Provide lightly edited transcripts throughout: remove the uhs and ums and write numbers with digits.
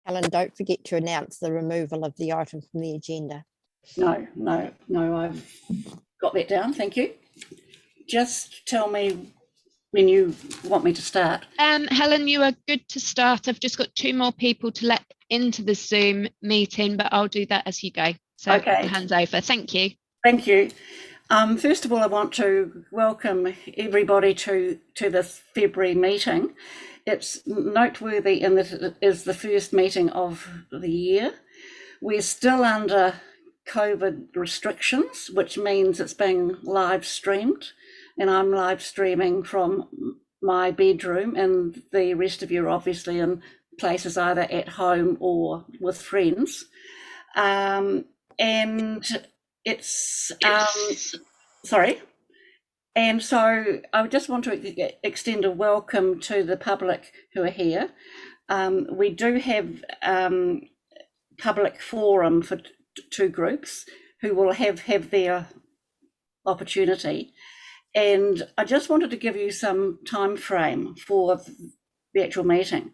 Helen, don't forget to announce the removal of the item from the agenda. No, I've got that down, thank you. Just tell me when you want me to start. Helen, you are good to start. I've just got 2 more people to let into the Zoom meeting, but I'll do that as you go. So Okay. Hands over. Thank you. Thank you. First of all, I want to welcome everybody to this February meeting. It's noteworthy in that it is the first meeting of the year. We're still under COVID restrictions, which means it's being live streamed, and I'm live streaming from my bedroom, and the rest of you are obviously in places either at home or with friends. And it's sorry. And so I just want to extend a welcome to the public who are here. We do have public forum for 2 groups who will have their opportunity. And I just wanted to give you some time frame for the actual meeting.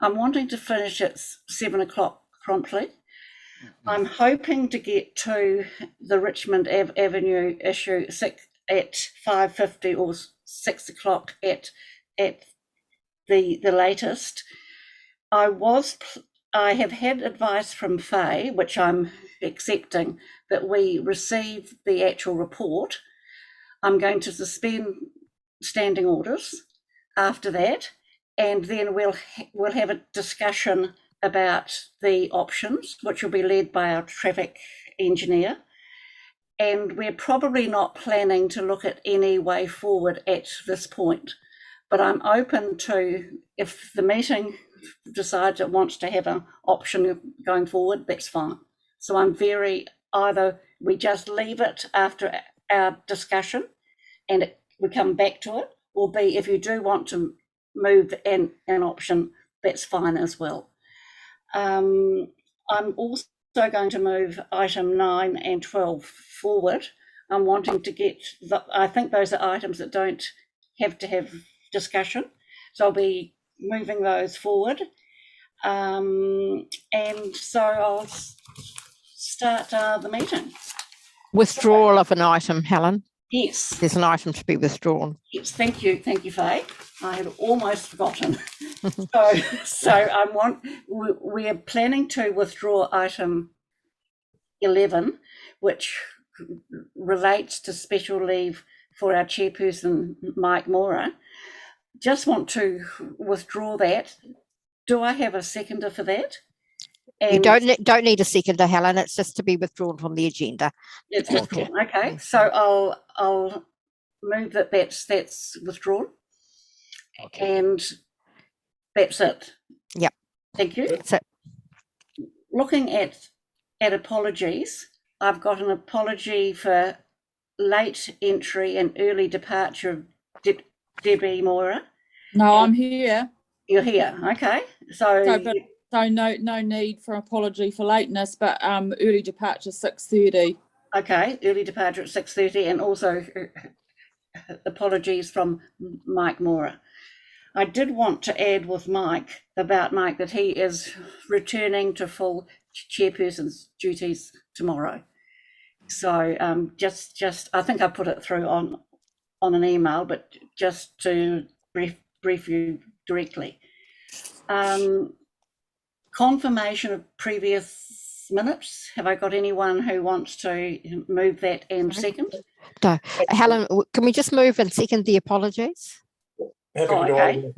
I'm wanting to finish at 7 o'clock promptly. I'm hoping to get to the Richmond Avenue issue at 5:50 or 6 o'clock at the latest. I have had advice from Faye, which I'm accepting, that we receive the actual report. I'm going to suspend standing orders after that, and then we'll have a discussion about the options, which will be led by our traffic engineer. And we're probably not planning to look at any way forward at this point, but I'm open to, if the meeting decides it wants to have an option going forward, that's fine. So I'm either we just leave it after our discussion and we come back to it, or B, if you do want to move an option, that's fine as well. I'm also going to move item 9 and 12 forward. I'm wanting to get, I think those are items that don't have to have discussion. So I'll be moving those forward. And so I'll start the meeting. Withdrawal of an item, Helen. Yes. There's an item to be withdrawn. Yes, thank you, Faye. I had almost forgotten. So we are planning to withdraw item 11, which relates to special leave for our chairperson, Mike Mora. Just want to withdraw that. Do I have a seconder for that? And you don't need a seconder, Helen. It's just to be withdrawn from the agenda. It's withdrawn. Okay. So I'll move that's withdrawn. Okay. And that's it. Yep. Thank you. That's it. Looking at apologies, I've got an apology for late entry and early departure of Debbie Moira. No, I'm here. You're here. Okay. So no need for apology for lateness, but early departure 6:30. Okay, early departure at 6:30, and also apologies from Mike Mora. I did want to add with Mike that he is returning to full chairperson's duties tomorrow. So just I think I put it through on an email, but just to brief you directly. Confirmation of previous minutes. Have I got anyone who wants to move that and second? No. Helen, can we just move and second the apologies? Okay.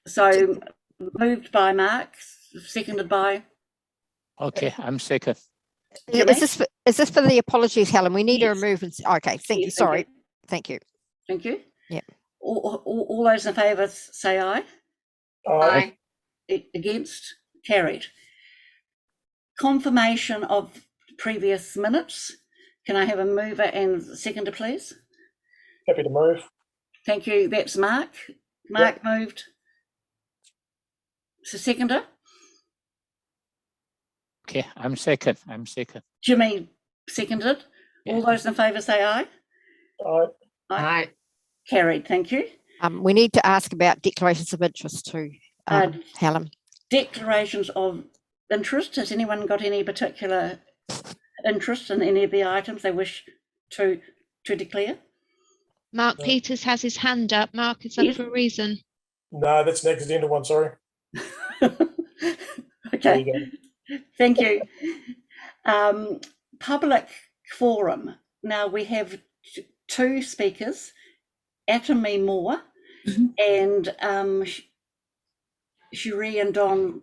So moved by Mark, seconded by. Okay, I'm second. Is this for the apologies, Helen? We need to remove and okay. Thank you. Sorry. Thank you. Thank you. Yeah. All those in favour say aye. Aye. Against? Carried. Confirmation of previous minutes. Can I have a mover and seconder, please? Happy to move. Thank you. That's Mark. Mark moved. So seconder? Okay, I'm second. Jimmy seconded. Yeah. All those in favour say aye. Aye. Aye. Carried. Thank you. We need to ask about declarations of interest too, Helen. Declarations of interest. Has anyone got any particular interest in any of the items they wish to declare? Mark Peters has his hand up. Mark, is that Yes. for a reason? No, that's next agenda one, sorry. Okay, There you thank you. Public forum. Now we have two speakers, Atomy Moore and Cherie and Don.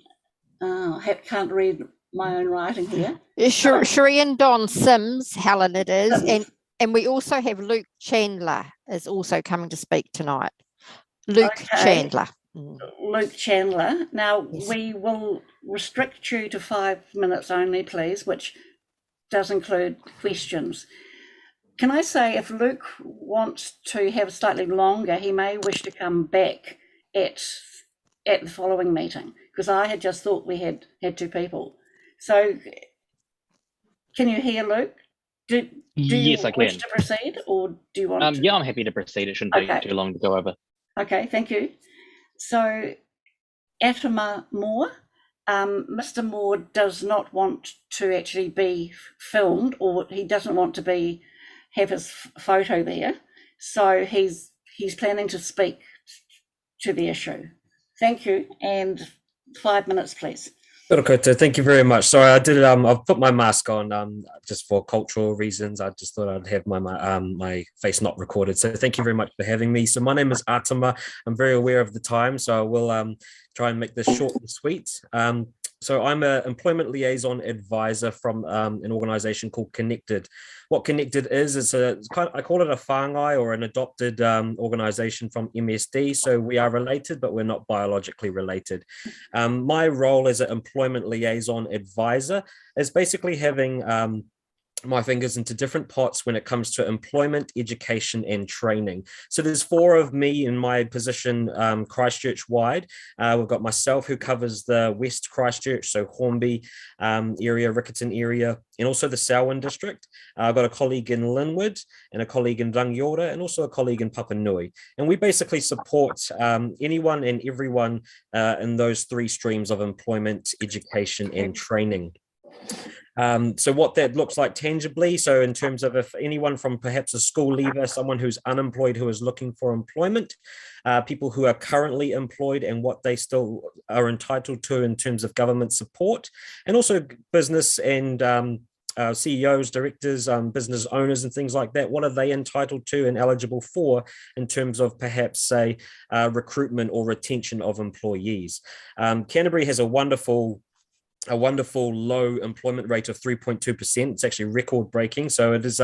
Can't read my own writing here. Cherie and Don Sims, Helen it is, Sims. and we also have Luke Chandler is also coming to speak tonight. Luke Okay. Chandler. Luke Chandler. Now, Yes. we will restrict you to 5 minutes only, please, which does include questions. Can I say if Luke wants to have slightly longer, he may wish to come back at the following meeting, because I had just thought we had two people. So can you hear Luke? Do Yes, you I wish can. to proceed, or do you want to? Yeah, I'm happy to proceed. It shouldn't Okay. take too long to go over. Okay, thank you. So, Atomy Moore, Mr. Moore does not want to actually be filmed, or he doesn't want to have his photo there. So he's planning to speak to the issue. Thank you, and 5 minutes, please. Okay, thank you very much. Sorry, I did. I've put my mask on just for cultural reasons. I just thought I'd have my face not recorded. So thank you very much for having me. So my name is Atomy. I'm very aware of the time, so I will try and make this short and sweet. So I'm an employment liaison advisor from an organization called Connected. What Connected is I call it a whāngai, or an adopted organization from MSD. So we are related, but we're not biologically related. My role as an employment liaison advisor is basically having my fingers into different pots when it comes to employment, education, and training. So there's 4 of me in my position Christchurch wide. We've got myself, who covers the West Christchurch, so Hornby area, Riccarton area, and also the Selwyn district. I've got a colleague in Linwood, and a colleague in Rangiora, and also a colleague in Papanui. And we basically support anyone and everyone in those 3 streams of employment, education, and training. So what that looks like tangibly, so in terms of if anyone from perhaps a school leaver, someone who's unemployed who is looking for employment, people who are currently employed and what they still are entitled to in terms of government support, and also business and CEOs, directors, business owners and things like that, what are they entitled to and eligible for in terms of perhaps, say, recruitment or retention of employees. Canterbury has a wonderful low employment rate of 3.2%. It's actually record breaking. So it is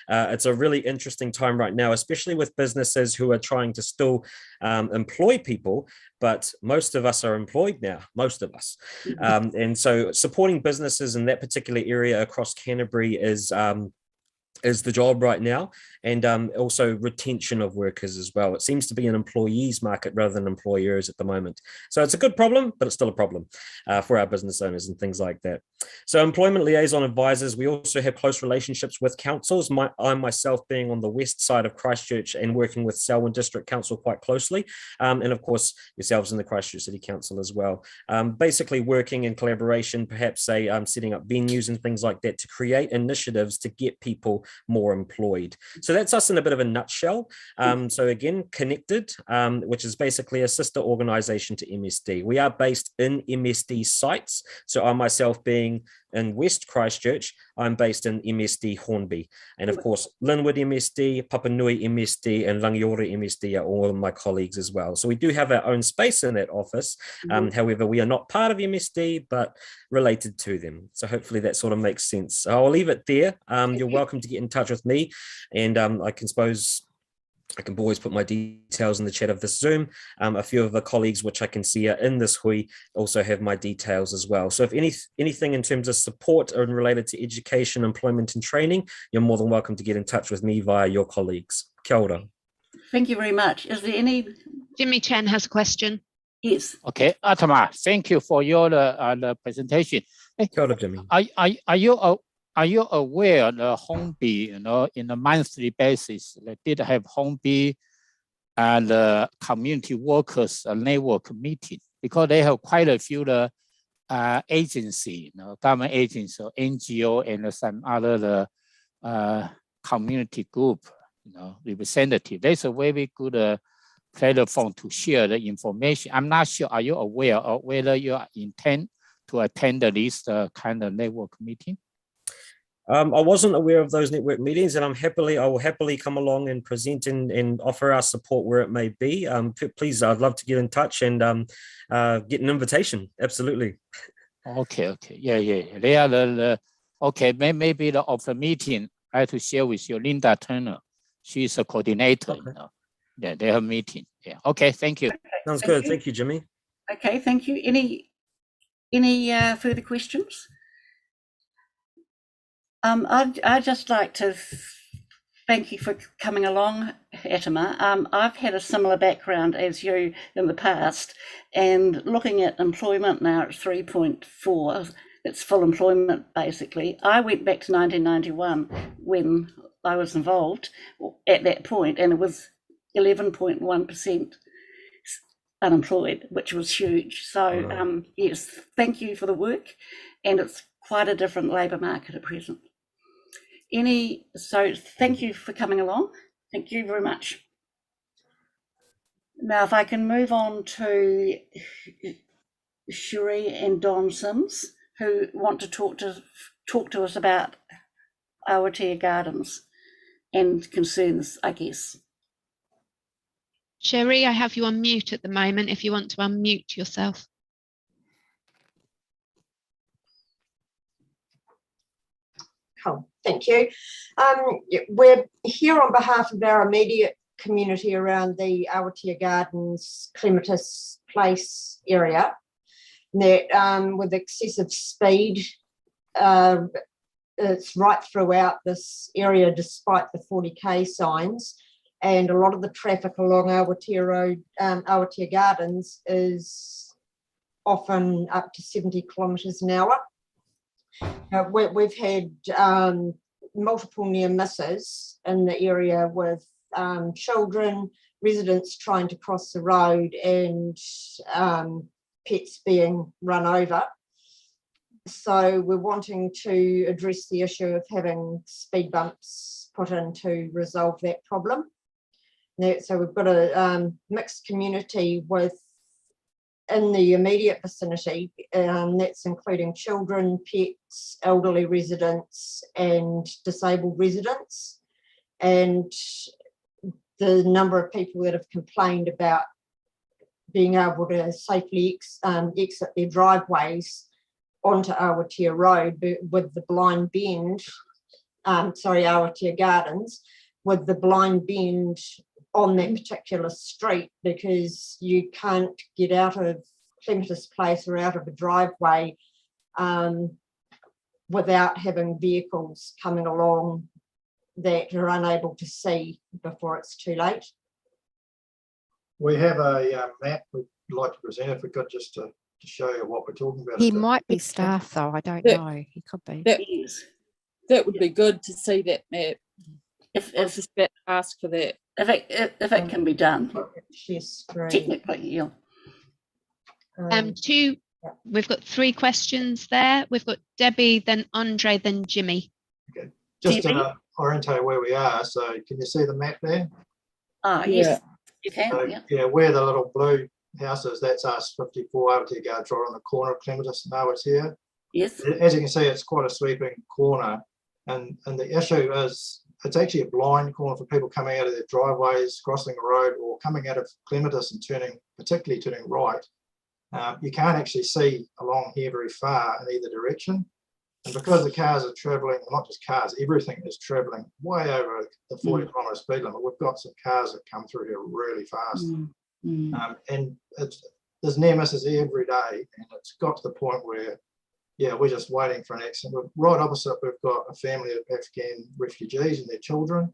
it's a really interesting time right now, especially with businesses who are trying to still employ people, but most of us are employed now, most of us. And so supporting businesses in that particular area across Canterbury is the job right now, and also retention of workers as well. It seems to be an employees market rather than employers at the moment. So it's a good problem, but it's still a problem for our business owners and things like that. So employment liaison advisors, we also have close relationships with councils. I myself being on the west side of Christchurch and working with Selwyn District Council quite closely, and of course yourselves in the Christchurch City Council as well. Basically working in collaboration, perhaps say setting up venues and things like that to create initiatives to get people more employed. So that's us in a bit of a nutshell. So again, Connected, which is basically a sister organization to MSD. We are based in MSD sites. So I myself being in West Christchurch, I'm based in MSD Hornby. And of course, Linwood MSD, Papanui MSD, and Rangiora MSD are all of my colleagues as well. So we do have our own space in that office. However, we are not part of MSD, but related to them. So hopefully that sort of makes sense. So I'll leave it there. You're welcome to get in touch with me. And I can always put my details in the chat of this Zoom. A few of the colleagues which I can see are in this hui also have my details as well. So if anything in terms of support or related to education, employment and training, you're more than welcome to get in touch with me via your colleagues. Kia ora. Thank you very much. Is there any? Jimmy Chen has a question. Yes. Okay, Atomy, thank you for your the presentation. Kia ora, Jimmy. Are you aware the Hornby, in a monthly basis, they did have Hornby and community workers network meeting? because they have quite a few agency, government agencies, NGO, and some other community group, representative. That's a very good platform to share the information. I'm not sure, are you aware of whether you intend to attend this kind of network meeting? I wasn't aware of those network meetings, and I will happily come along and present and offer our support where it may be. Please, I'd love to get in touch and get an invitation. Absolutely. Okay. Yeah. They are okay, maybe of the meeting, I have to share with you, Linda Turner. She's a coordinator. Okay. Yeah, they have a meeting. Yeah. Okay, thank you. Sounds good. Thank you, Jimmy. Okay, thank you. Any further questions? I'd just like to thank you for coming along, Atama. I've had a similar background as you in the past, and looking at employment now at 3.4, it's full employment basically. I went back to 1991 when I was involved at that point, and it was 11.1% unemployed, which was huge. So yes, thank you for the work, and it's quite a different labour market at present. So thank you for coming along. Thank you very much. Now, if I can move on to Sheree and Don Sims, who want to talk to us about Awatea Gardens and concerns, I guess. Sheree, I have you on mute at the moment if you want to unmute yourself. Cool, thank you. We're here on behalf of our immediate community around the Awatea Gardens, Clematis Place area, that with excessive speed, it's right throughout this area despite the 40k signs, and a lot of the traffic along Awatea Road, Awatea Gardens is often up to 70 kilometres an hour. We've had multiple near misses in the area with children, residents trying to cross the road, and pets being run over. So we're wanting to address the issue of having speed bumps put in to resolve that problem. So we've got a mixed community in the immediate vicinity, that's including children, pets, elderly residents, and disabled residents. And the number of people that have complained about being able to safely exit their driveways onto Awatea Road with the blind bend, Awatea Gardens, with the blind bend on that particular street, because you can't get out of Clematis Place or out of a driveway without having vehicles coming along that are unable to see before it's too late. We have a map we'd like to present, if we could, just to show you what we're talking about. He might be staff though, I don't know. He could be. That would be good to see that map. If ask for that. If it can be done, technically, yeah. We've got 3 questions there. We've got Debbie, then Andre, then Jimmy. Okay, just to orientate where we are. So can you see the map there? Yes, you can. So, yeah, where the little blue house is, that's us 54 Awatea Gardens, right on the corner of Clematis and Awatea. Yes. As you can see, it's quite a sweeping corner, and the issue is it's actually a blind corner for people coming out of their driveways, crossing the road, or coming out of Clematis and particularly turning right. You can't actually see along here very far in either direction. And because the cars are travelling, not just cars, everything is travelling way over the 40 kilometre speed limit. We've got some cars that come through here really fast. And there's near misses every day, and it's got to the point where, yeah, we're just waiting for an accident. Right opposite, we've got a family of Afghan refugees and their children,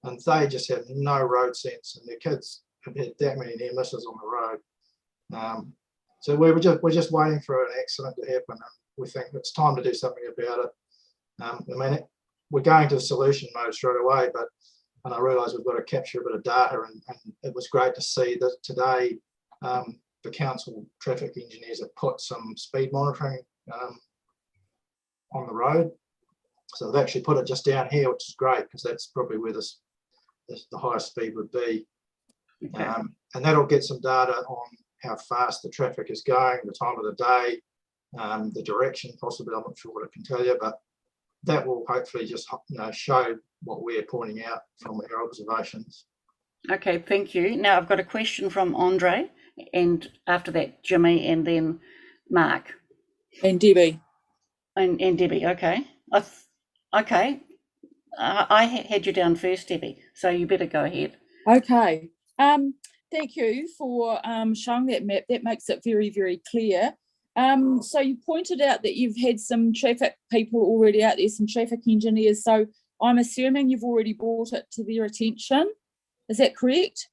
and they just have no road sense, and their kids have had that many near misses on the road. So we're just waiting for an accident to happen, and we think it's time to do something about it. I mean, we're going to solution mode straight away, and I realise we've got to capture a bit of data, and it was great to see that today the council traffic engineers have put some speed monitoring on the road. So they've actually put it just down here, which is great because that's probably where the highest speed would be. Okay. And that'll get some data on how fast the traffic is going, the time of the day, the direction possibly. I'm not sure what it can tell you, but that will hopefully just show what we're pointing out from our observations. Okay, thank you. Now I've got a question from Andre, and after that Jimmy, and then Mark. And Debbie. And Debbie, okay. Okay. I had you down first, Debbie, so you better go ahead. Okay. Thank you for showing that map. That makes it very, very clear. So you pointed out that you've had some traffic people already out there, some traffic engineers. So I'm assuming you've already brought it to their attention. Is that correct?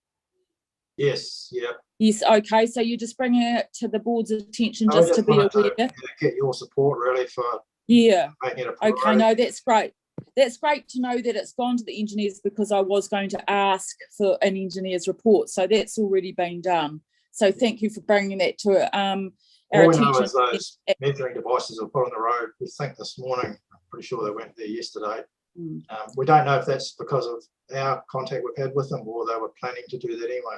Yes, yeah. Yes, okay. So you're just bringing it to the board's attention just to be aware. Get your support really for making it a okay, priority. no, that's great. That's great to know that it's gone to the engineers because I was going to ask for an engineer's report. So that's already been done. So thank you for bringing that to our All we attention. know is those measuring devices are put on the road. We think this morning, I'm pretty sure they went there yesterday. We don't know if that's because of our contact we've had with them or they were planning to do that anyway.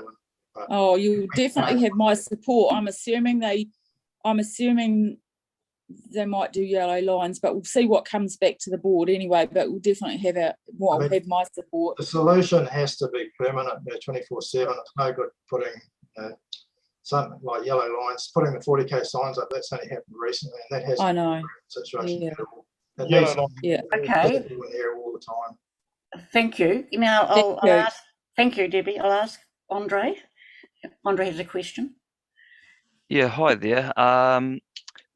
But oh, you definitely have my support. I'm assuming they might do yellow lines, but we'll see what comes back to the board anyway. But we'll definitely have have my support. The solution has to be permanent, 24/7. It's no good putting something like yellow lines, putting the 40k signs up. That's only happened recently, and that has I know. Situation. Yeah. It Yellow needs line. Yeah. Okay. people in there all the time. Thank you. Now I'll you. ask. Thank you, Debbie. I'll ask Andre. Andre has a question. Yeah, hi there.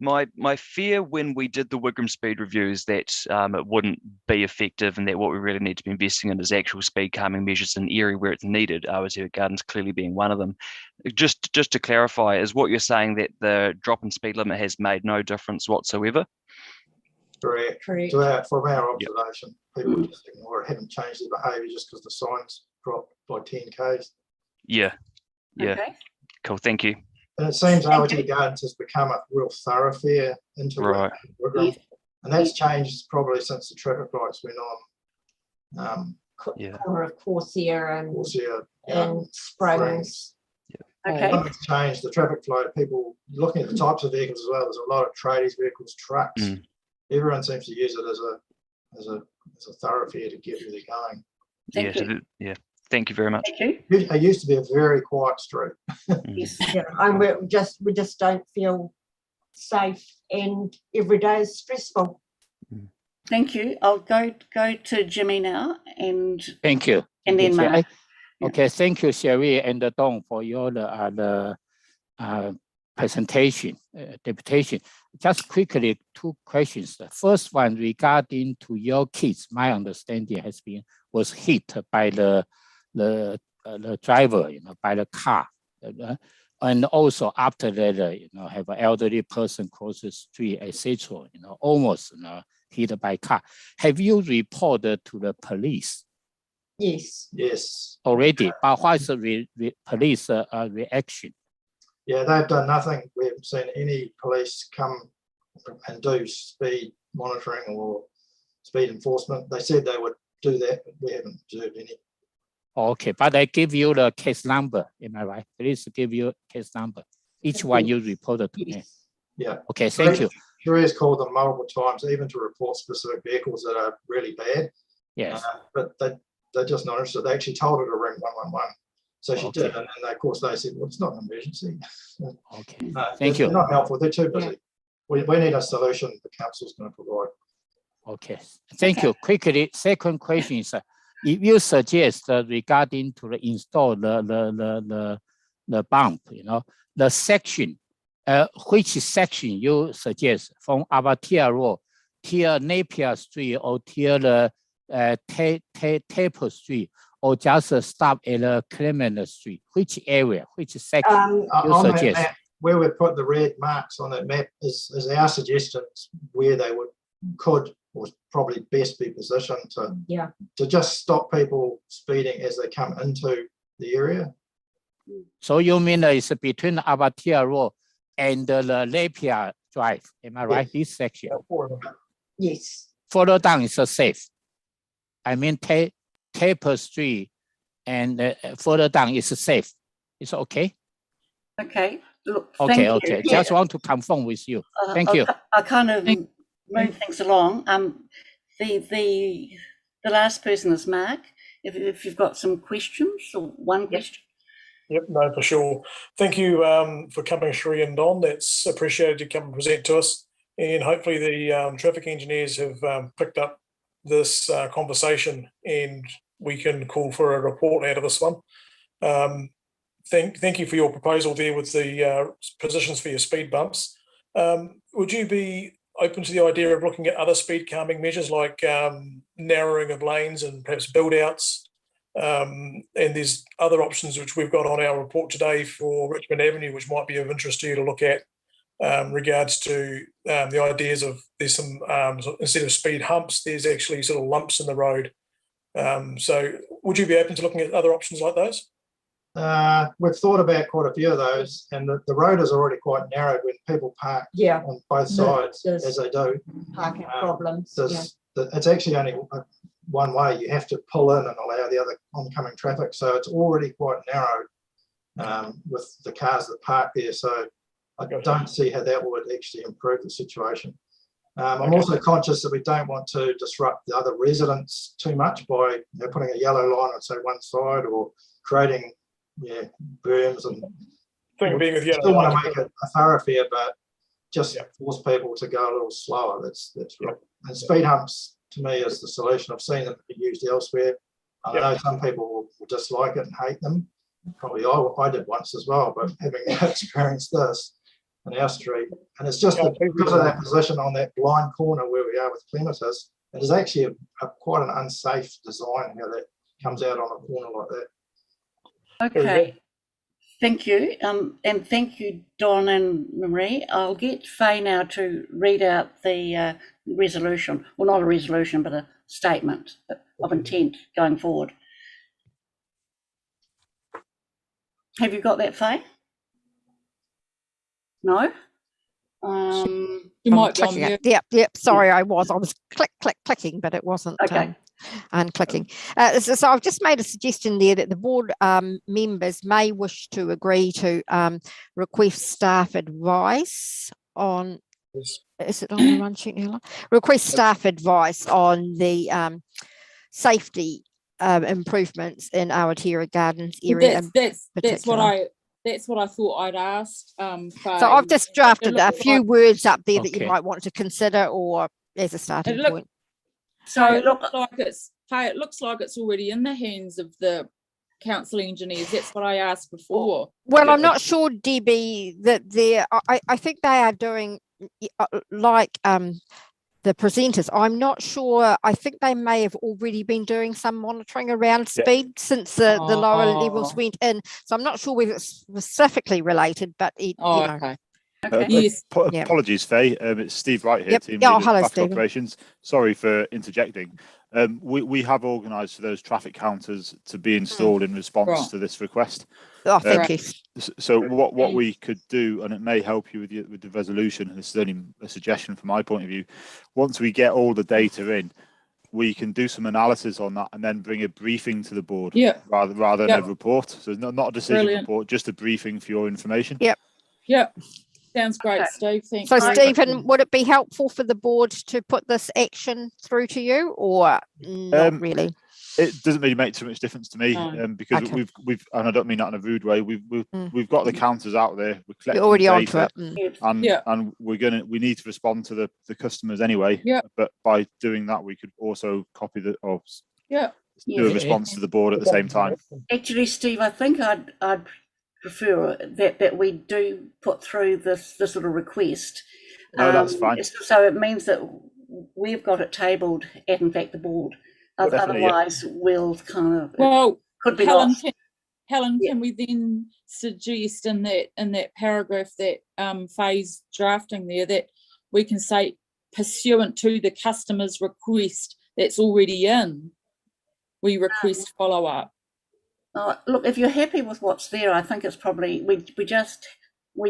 My fear when we did the Wigram speed review is that it wouldn't be effective, and that what we really need to be investing in is actual speed calming measures in the area where it's needed. Awatere Gardens clearly being one of them. Just to clarify, is what you're saying that the drop in speed limit has made no difference whatsoever? Correct. From our observation, people just ignore it, haven't changed their behaviour just because the signs dropped by 10 k's. Yeah. Okay. Cool. Thank you. And it seems Awatere Gardens has become a real thoroughfare into Wigram. Yes. And that's changed probably since the traffic lights went on. Corner of Corsair and Springs. Okay. It's changed the traffic flow. People looking at the types of vehicles as well. There's a lot of tradies vehicles, trucks. Everyone seems to use it as a thoroughfare to get where they're going. Thank you. Yeah. Thank you very much. Thank you. It used to be a very quiet street. Yes. And we just don't feel safe, and every day is stressful. Thank you. I'll go to Jimmy now, and Thank you. and then Mark. Okay, thank you, Sherry and Dawn, for your presentation, deputation. Just quickly, two questions. The first one regarding to your kids, my understanding was hit by the driver, by the car, and also after that, have an elderly person cross the street, etc. Almost, hit by car. Have you reported to the police? Yes. Already, but what is the police reaction? Yeah, they've done nothing. We haven't seen any police come and do speed monitoring or speed enforcement. They said they would do that, but we haven't observed any. Okay, but they give you the case number, am I right? Police give you case number. Each one you reported to me. Yeah. Okay, thank you. Sherry has called them multiple times, even to report specific vehicles that are really bad. Yes. But they're just not interested. They actually told her to ring 111. So she did, and of course they said, well, it's not an emergency. Okay, thank you. They're not helpful, they're too busy. We need a solution the council's going to provide. Okay, thank you. Quickly, second question is, if you suggest regarding to install the bump, the section, which section you suggest from Awatere Road till Napier Street or till the Taper Street, or just stop at Clement Street? Which area, which section you suggest? Map, where we put the red marks on that map is our suggestions where they could or probably best be positioned to just stop people speeding as they come into the area. So you mean it's between Abatia Road and the Lapia Drive, am I right? This section. Yes. Further down is safe. I mean, Taper Street and further down is safe. It's okay? Okay. Look, Okay, thank okay. you. Just want to confirm with you. Thank you. I kind of move things along. The last person is Mark. If you've got some questions or one question. Yep, no, for sure. Thank you for coming, Sri and Don. That's appreciated to come and present to us. And hopefully the traffic engineers have picked up this conversation and we can call for a report out of this one. Thank you for your proposal there with the positions for your speed bumps. Would you be open to the idea of looking at other speed calming measures like narrowing of lanes and perhaps build outs? And there's other options which we've got on our report today for Richmond Avenue, which might be of interest to you to look at regards to the ideas of there's some, instead of speed humps, there's actually sort of lumps in the road. So would you be open to looking at other options like those? We've thought about quite a few of those, and the road is already quite narrow when people park on both sides, as they do. Parking problems. It's actually only one way. You have to pull in and allow the other oncoming traffic, so it's already quite narrow with the cars that park there. So I don't see how that would actually improve the situation. I'm also conscious that we don't want to disrupt the other residents too much by putting a yellow line on, say, one side, or creating berms and still want to make it a thoroughfare, but just force people to go a little slower. That's right. And speed humps to me is the solution. I've seen them be used elsewhere. I know some people will dislike it and hate them. Probably I did once as well, but having experienced this in our street, and it's just because of that position on that blind corner where we are with Clematis, it is actually quite an unsafe design how that comes out on a corner like that. Okay, thank you. And thank you, Don and Marie. I'll get Faye now to read out the resolution. Well, not a resolution, but a statement of intent going forward. Have you got that, Faye? No? You might be on mute. Yep. Sorry, I was clicking, but it wasn't. Okay. Unclicking. So I've just made a suggestion there that the board members may wish to agree to request staff advice on. Is it on the run sheet, Helen? Request staff advice on the safety improvements in Aotearoa Gardens area. That's what I thought I'd asked. So I've just drafted a few words up there that you might want to consider, or as a starting point. So it looks like it's already in the hands of the council engineers. That's what I asked before. Well, I'm not sure, Debbie, that I think they are doing like the presenters. I'm not sure. I think they may have already been doing some monitoring around speed since the lower levels went in. So I'm not sure whether it's specifically related, but okay. Yes. Apologies, Faye. It's Steve Wright here, team leader of hello, traffic Stephen. operations. Sorry for interjecting. We have organised for those traffic counters to be installed in response to this request. Oh, thank you. So what we could do, and it may help you with the resolution, and this is only a suggestion from my point of view, once we get all the data in, we can do some analysis on that and then bring a briefing to the board rather than a report. So it's not a decision report, just a briefing for your information. Yep. Sounds great, Steve. Thanks. So, Stephen, would it be helpful for the board to put this action through to you, or not really? It doesn't really make too much difference to me, because we've and I don't mean that in a rude way. We've got the counters out there. We're collecting already data, onto it, and we need to respond to the customers anyway. But by doing that, we could also copy do a response to the board at the same time. Actually, Steve, I think I'd prefer that we do put through this sort of request. No, that's fine. So it means that we've got it tabled at, in fact, the board. Otherwise, we'll kind of could be lost. Helen, can we then suggest in that paragraph that Faye's drafting there that we can say pursuant to the customer's request that's already in, we request follow up. Look, if you're happy with what's there, I think it's probably we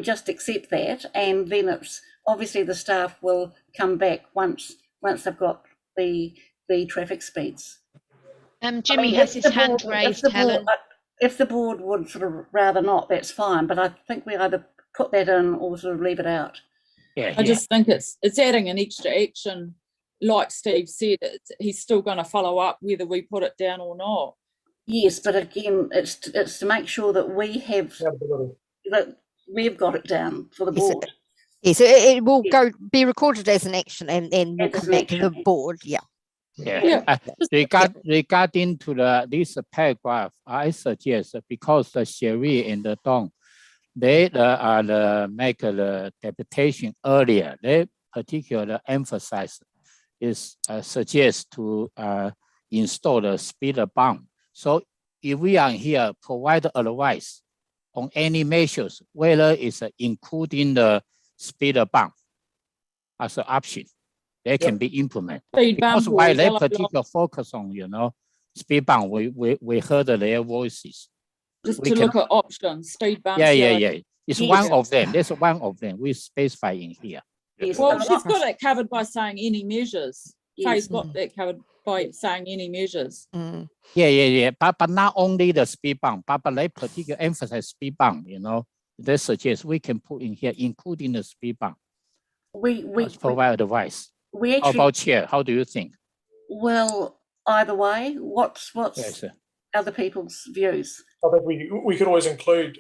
just accept that, and then it's obviously the staff will come back once they've got the traffic speeds. Jimmy has his hand raised, Helen. If the board would sort of rather not, that's fine. But I think we either put that in or sort of leave it out. Yeah, I just think it's adding an extra action. Like Steve said, he's still going to follow up whether we put it down or not. Yes, but again, it's to make sure that we have that we've got it down for the board. Yes, it will be recorded as an action and we'll come back to the board. Yeah. Regarding to this paragraph, I suggest because the Sherry and the Don, they make the deputation earlier. They particularly emphasize is suggest to install the speed bump. So if we are here provide advice on any measures, whether it's including the speed bump as an option, they can be implemented. Because why they particularly focus on, speed bump, we heard their voices. Just to look at options, speed bumps. Yeah. It's one of them. There's one of them. We specify in here. Well, she's got it covered by saying any measures. Faye's got that covered by saying any measures. Yeah. But not only the speed bump, but they particularly emphasize speed bump, They suggest we can put in here, including the speed bump. We provide advice. How about Chair? How do you think? Well, either way, what's other people's views? I think we could always include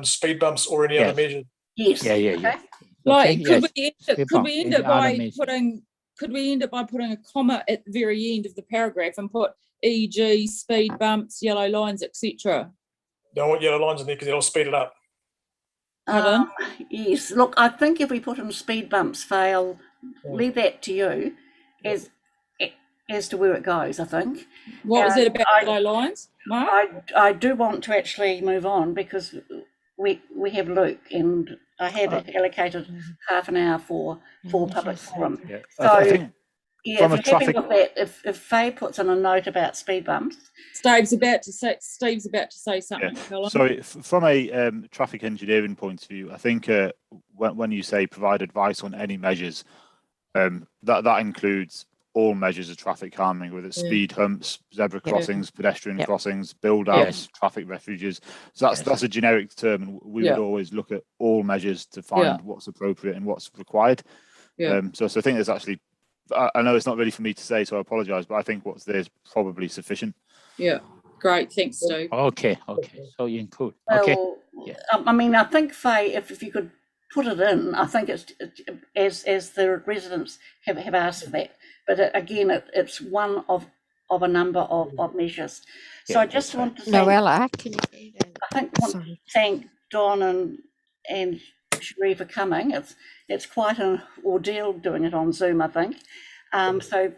speed bumps or any other measures. Yes. Yeah. Like, could we end it by putting a comma at the very end of the paragraph and put e.g. speed bumps, yellow lines, etc. Don't want yellow lines in there because it'll speed it up. Yes. Look, I think if we put in speed bumps fail, leave that to you as to where it goes, I think. What was it about yellow lines, Mark? I do want to actually move on because we have Luke and I have allocated half an hour for public forum. Yeah. So I think if you're happy with that, if Faye puts in a note about speed bumps. Steve's about to say something. Yeah. So from a traffic engineering point of view, I think when you say provide advice on any measures, that includes all measures of traffic calming, whether it's speed humps, zebra crossings, pedestrian crossings, build-outs, traffic refuges. So that's a generic term, and we would always look at all measures to find what's appropriate and what's required. So I think there's actually, I know it's not really for me to say, so I apologise, but I think what's there is probably sufficient. Yeah, great, thanks, Steve. Okay, so you include. Well, I mean, I think, Faye, if you could put it in, I think it's as the residents have asked for that. But again, it's one of a number of measures. So I just want to say, Noella, want to thank Don and Cherie for coming. It's quite an ordeal doing it on Zoom, I think. So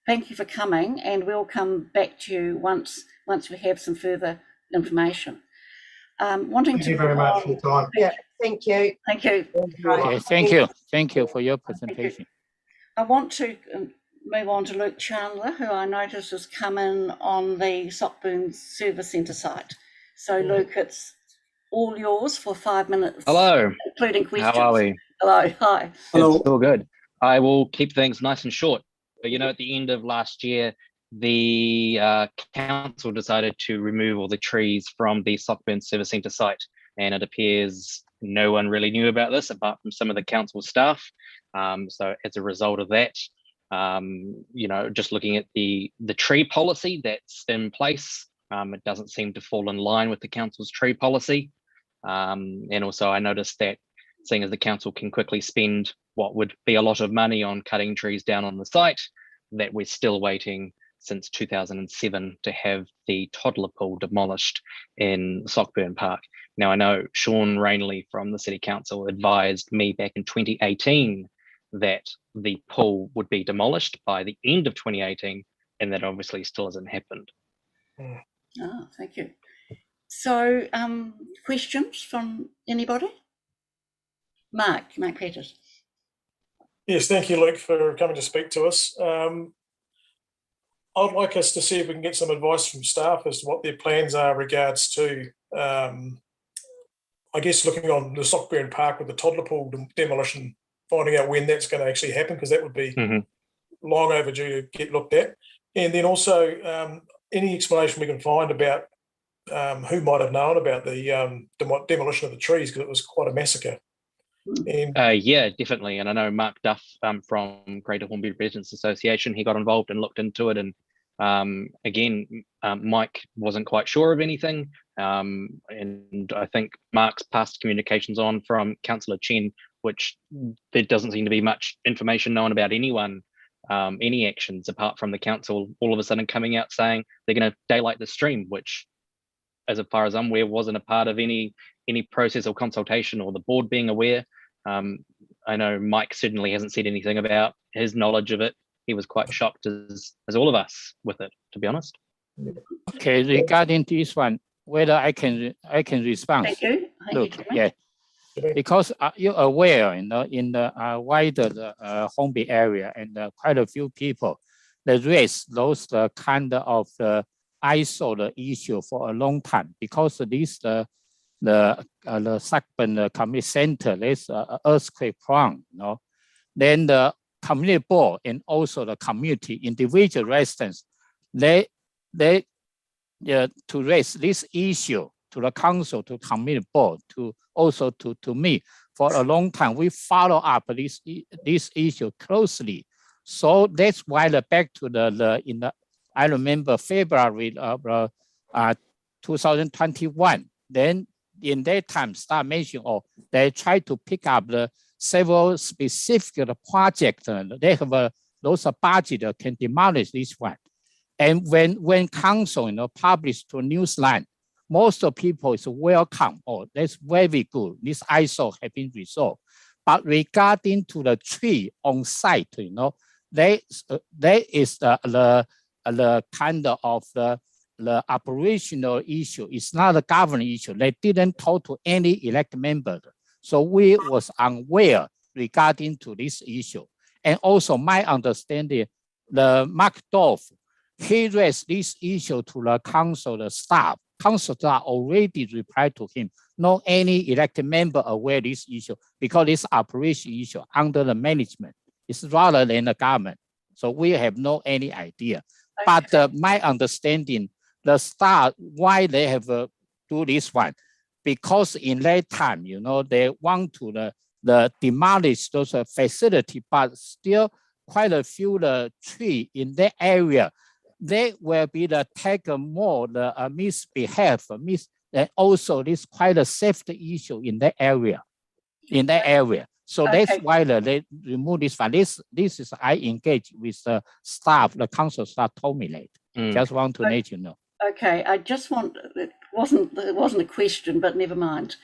thank you for coming, and we'll come back to you once we have some further information. Thank you very much for your time. Yeah, thank you. Thank you. Okay, thank you for your presentation. I want to move on to Luke Chandler, who I notice has come in on the Sockburn Service Centre site. So Luke, it's all yours for 5 minutes. Hello. Including questions. How are we? Hello, hi. Hello. It's all good. I will keep things nice and short. But at the end of last year, the council decided to remove all the trees from the Sockburn Service Centre site. And it appears no one really knew about this apart from some of the council staff. So as a result of that, just looking at the tree policy that's in place, it doesn't seem to fall in line with the council's tree policy. And also I noticed that seeing as the council can quickly spend what would be a lot of money on cutting trees down on the site, that we're still waiting since 2007 to have the toddler pool demolished in Sockburn Park. Now, I know Sean Rainley from the City Council advised me back in 2018 that the pool would be demolished by the end of 2018, and that obviously still hasn't happened. Oh, thank you. So, questions from anybody? Mark Peters. Yes, thank you, Luke, for coming to speak to us. I'd like us to see if we can get some advice from staff as to what their plans are regards to, I guess, looking on the Sockburn Park with the toddler pool demolition, finding out when that's going to actually happen, because that would be long overdue to get looked at. And then also any explanation we can find about who might have known about the demolition of the trees, because it was quite a massacre. And yeah, definitely. And I know Mark Duff from Greater Hornby Residents Association, he got involved and looked into it. And again, Mike wasn't quite sure of anything. And I think Mark's passed communications on from Councillor Chen, which there doesn't seem to be much information known about anyone, any actions apart from the council all of a sudden coming out saying they're going to daylight the stream, which, as far as I'm aware, wasn't a part of any process or consultation or the board being aware. I know Mike certainly hasn't said anything about his knowledge of it. He was quite shocked as all of us with it, to be honest. Okay, regarding this one, whether I can respond. Thank you. Look, yeah, because you're aware, in the wider Hornby area, and quite a few people, they raise those kind of ISO issue for a long time, because this the Suspend community center, there's earthquake prone, then the community board and also the community individual residents, they to raise this issue to the council, to community board, to also to me for a long time. We follow up this issue closely. So that's why back to I remember February of 2021. Then in that time, start mentioning, they try to pick up the several specific projects. They have those budget can demolish this one. And when council published to Newsline, most of people is welcome. That's very good. This ISO have been resolved. But regarding to the tree on site, there is the kind of the operational issue. It's not a government issue. They didn't talk to any elected member. So we was unaware regarding to this issue. And also my understanding, the Mark Dorf, he raised this issue to the council, the staff. Council staff already replied to him. No any elected member aware this issue, because it's operation issue under the management. It's rather than the government. So we have no any idea. But my understanding, the staff, why they have do this one, because in that time, they want to the demolish those facility, but still quite a few tree in that area. They will be the take more the misbehave, and also this quite a safety issue in that area. So that's why they remove this one. This is I engage with the staff, the council staff told me that. Just want to let you know. Okay, I just want, it wasn't a question, but never mind.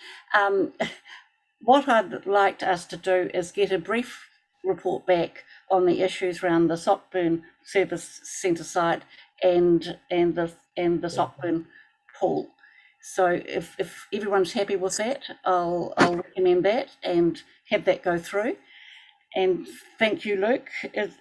What I'd like us to do is get a brief report back on the issues around the Sockburn Service Centre site and the Sockburn pool. So if everyone's happy with that, I'll recommend that and have that go through. And thank you, Luke.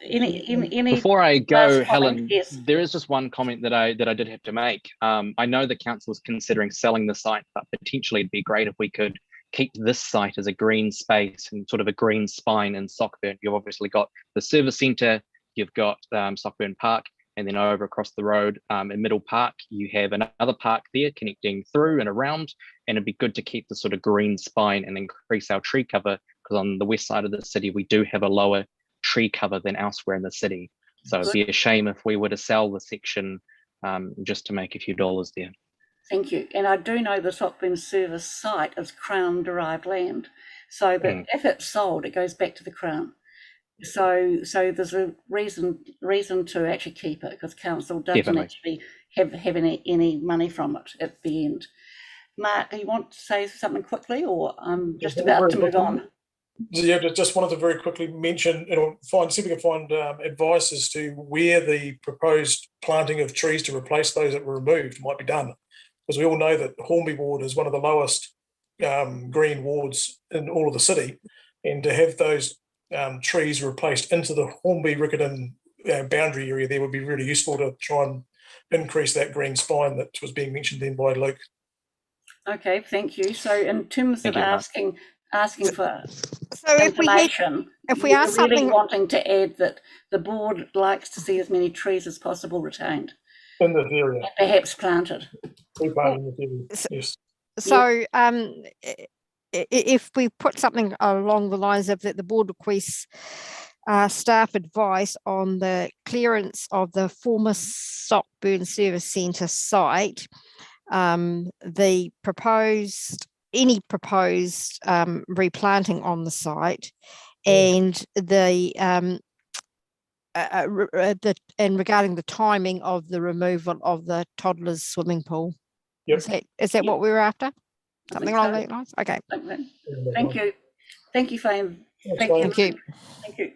Any Before I go, Helen, comment? Yes. there is just one comment that I did have to make. I know the council is considering selling the site, but potentially it'd be great if we could keep this site as a green space and sort of a green spine in Sockburn. You've obviously got the service centre, you've got Sockburn Park, and then over across the road in Middle Park, you have another park there connecting through and around, and it'd be good to keep the sort of green spine and increase our tree cover, because on the west side of the city, we do have a lower tree cover than elsewhere in the city. So it'd be a shame if we were to sell the section just to make a few dollars there. Thank you. And I do know the Sockburn Service site is Crown-derived land, so that if it's sold, it goes back to the Crown. So there's a reason to actually keep it, because council doesn't actually have any money from it at the end. Mark, you want to say something quickly, or I'm just about to move on? Yeah, just wanted to very quickly mention, see if we can find advice as to where the proposed planting of trees to replace those that were removed might be done. Because we all know that Hornby Ward is one of the lowest green wards in all of the city, and to have those trees replaced into the Hornby-Riccarton boundary area there would be really useful to try and increase that green spine that was being mentioned then by Luke. Okay, thank you. So in terms of asking for information, if we ask really something, wanting to add that the board likes to see as many trees as possible retained in this area, and perhaps planted. Yes. So if we put something along the lines of that the board requests staff advice on the clearance of the former Stockburn Service Centre site, any proposed replanting on the site, and and regarding the timing of the removal of the toddlers swimming pool. Yep. Is that what we were after? Something along those lines? Okay. Thank you. Thank you, Fame. Thank you. Thank you.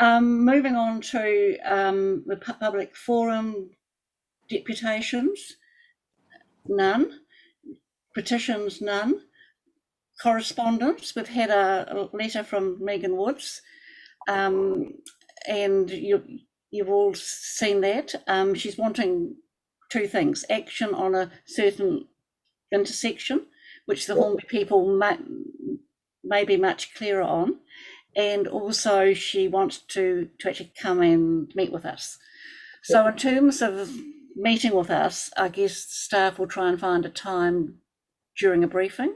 Moving on to the public forum deputations, none. Petitions, none. Correspondence, we've had a letter from Megan Woods, and you've all seen that. She's wanting two things: action on a certain intersection, which the Hornby people may be much clearer on, and also she wants to actually come and meet with us. So in terms of meeting with us, I guess staff will try and find a time during a briefing.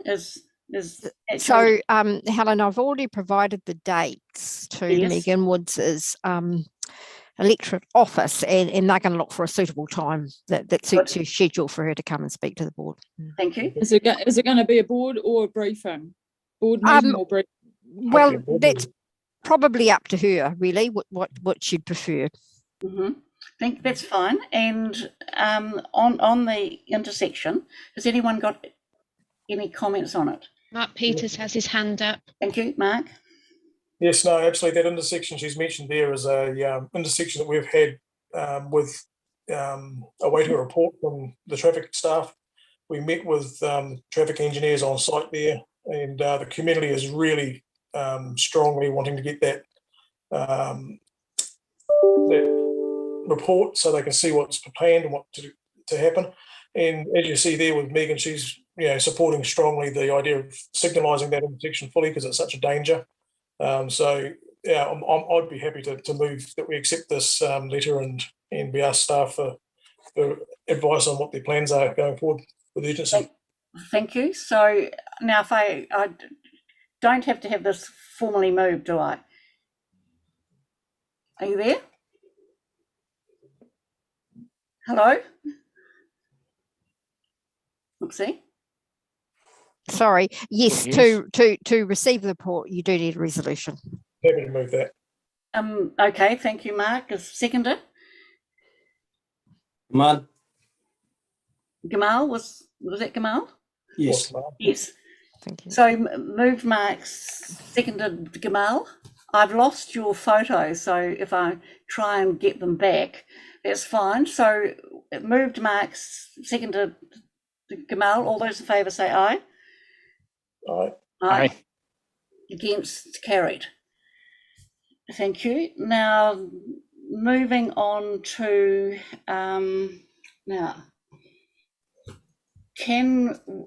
So Helen, I've already provided the dates to Megan Woods's electorate office, and they're going to look for a suitable time that suits your schedule for her to come and speak to the board. Thank you. Is it going to be a board or a briefing? Board meeting or briefing? Well, that's probably up to her, really, what she'd prefer. I think that's fine. And on the intersection, has anyone got any comments on it? Mark Peters has his hand up. Thank you, Mark. Yes, no, absolutely. That intersection she's mentioned there is a intersection that we've had with awaiting a report from the traffic staff. We met with traffic engineers on site there, and the community is really strongly wanting to get that report so they can see what's planned and what to happen. And as you see there with Megan, she's supporting strongly the idea of signalising that intersection fully because it's such a danger. So yeah, I'd be happy to move that we accept this letter and we ask staff for advice on what their plans are going forward with urgency. Thank you. So now if I don't have to have this formally moved, do I? Are you there? Hello? Oopsie. Sorry. Yes, to receive the report, you do need a resolution. Happy to move that. Okay, thank you, Mark. Is seconder? Gamal, was that Gamal? Yes. Yes. Thank you. So moved Mark, seconded Gamal. I've lost your photos, so if I try and get them back, that's fine. So moved Mark, seconded Gamal. All those in favour say aye. Aye. Aye. Against, carried. Thank you. Now moving on to now.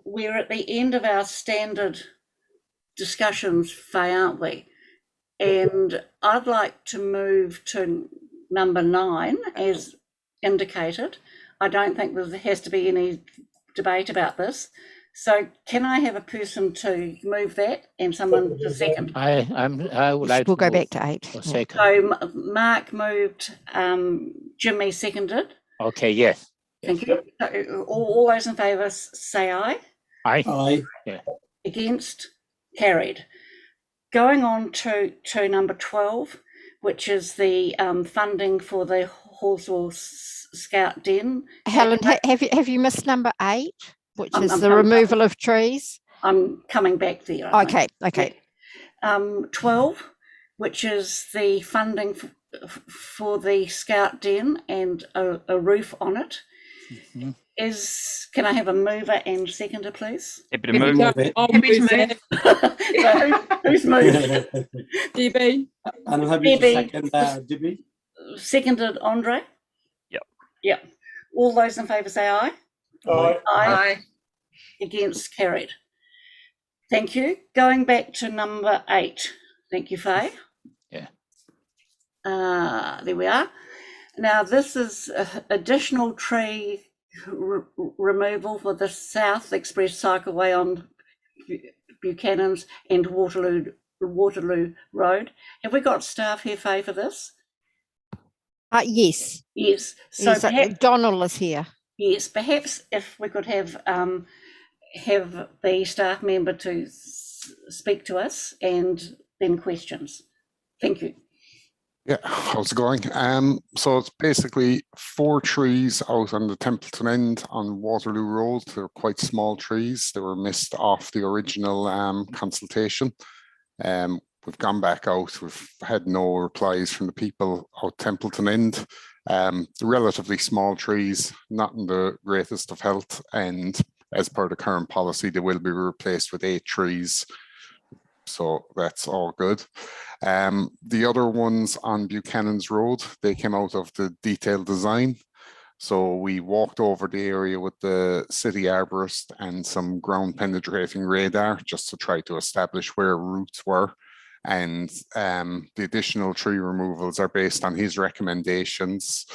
We're at the end of our standard discussions, Faye, aren't we? And I'd like to move to number 9 as indicated. I don't think there has to be any debate about this. So can I have a person to move that and someone to second? I would like We'll to go back to 8. second. So Mark moved, Jimmy seconded. Okay, yes. Thank you. So all those in favour say aye. Aye. Aye. Yeah. Against, carried. Going on to number 12, which is the funding for the Halswell Scout Den. Helen, have you missed number 8, which is the removal of trees? I'm coming back there. Okay. 12, which is the funding for the Scout Den and a roof on it. Mm-hmm. Can I have a mover and seconder, please? Happy to move. I'll move that. So who's moved? DB. And I'm happy to second Debbie. Seconded, Andre? Yep. Yep. All those in favour say aye. Aye. Aye. Against, carried. Thank you. Going back to number 8. Thank you, Faye. Yeah. There we are. Now, this is additional tree removal for the South Express Cycleway on Buchanan's and Waterloo Road. Have we got staff here, Faye, for this? Yes. Yes. So Yes, perhaps, Donald is here. yes, perhaps if we could have the staff member to speak to us and then questions. Thank you. Yeah, how's it going? So it's basically 4 trees out on the Templeton end on Waterloo Road. They're quite small trees. They were missed off the original consultation. We've gone back out. We've had no replies from the people out Templeton end. Relatively small trees, not in the greatest of health, and as per the current policy, they will be replaced with 8 trees. So that's all good. The other ones on Buchanan's Road, they came out of the detailed design. So we walked over the area with the city arborist and some ground penetrating radar just to try to establish where roots were. And the additional tree removals are based on his recommendations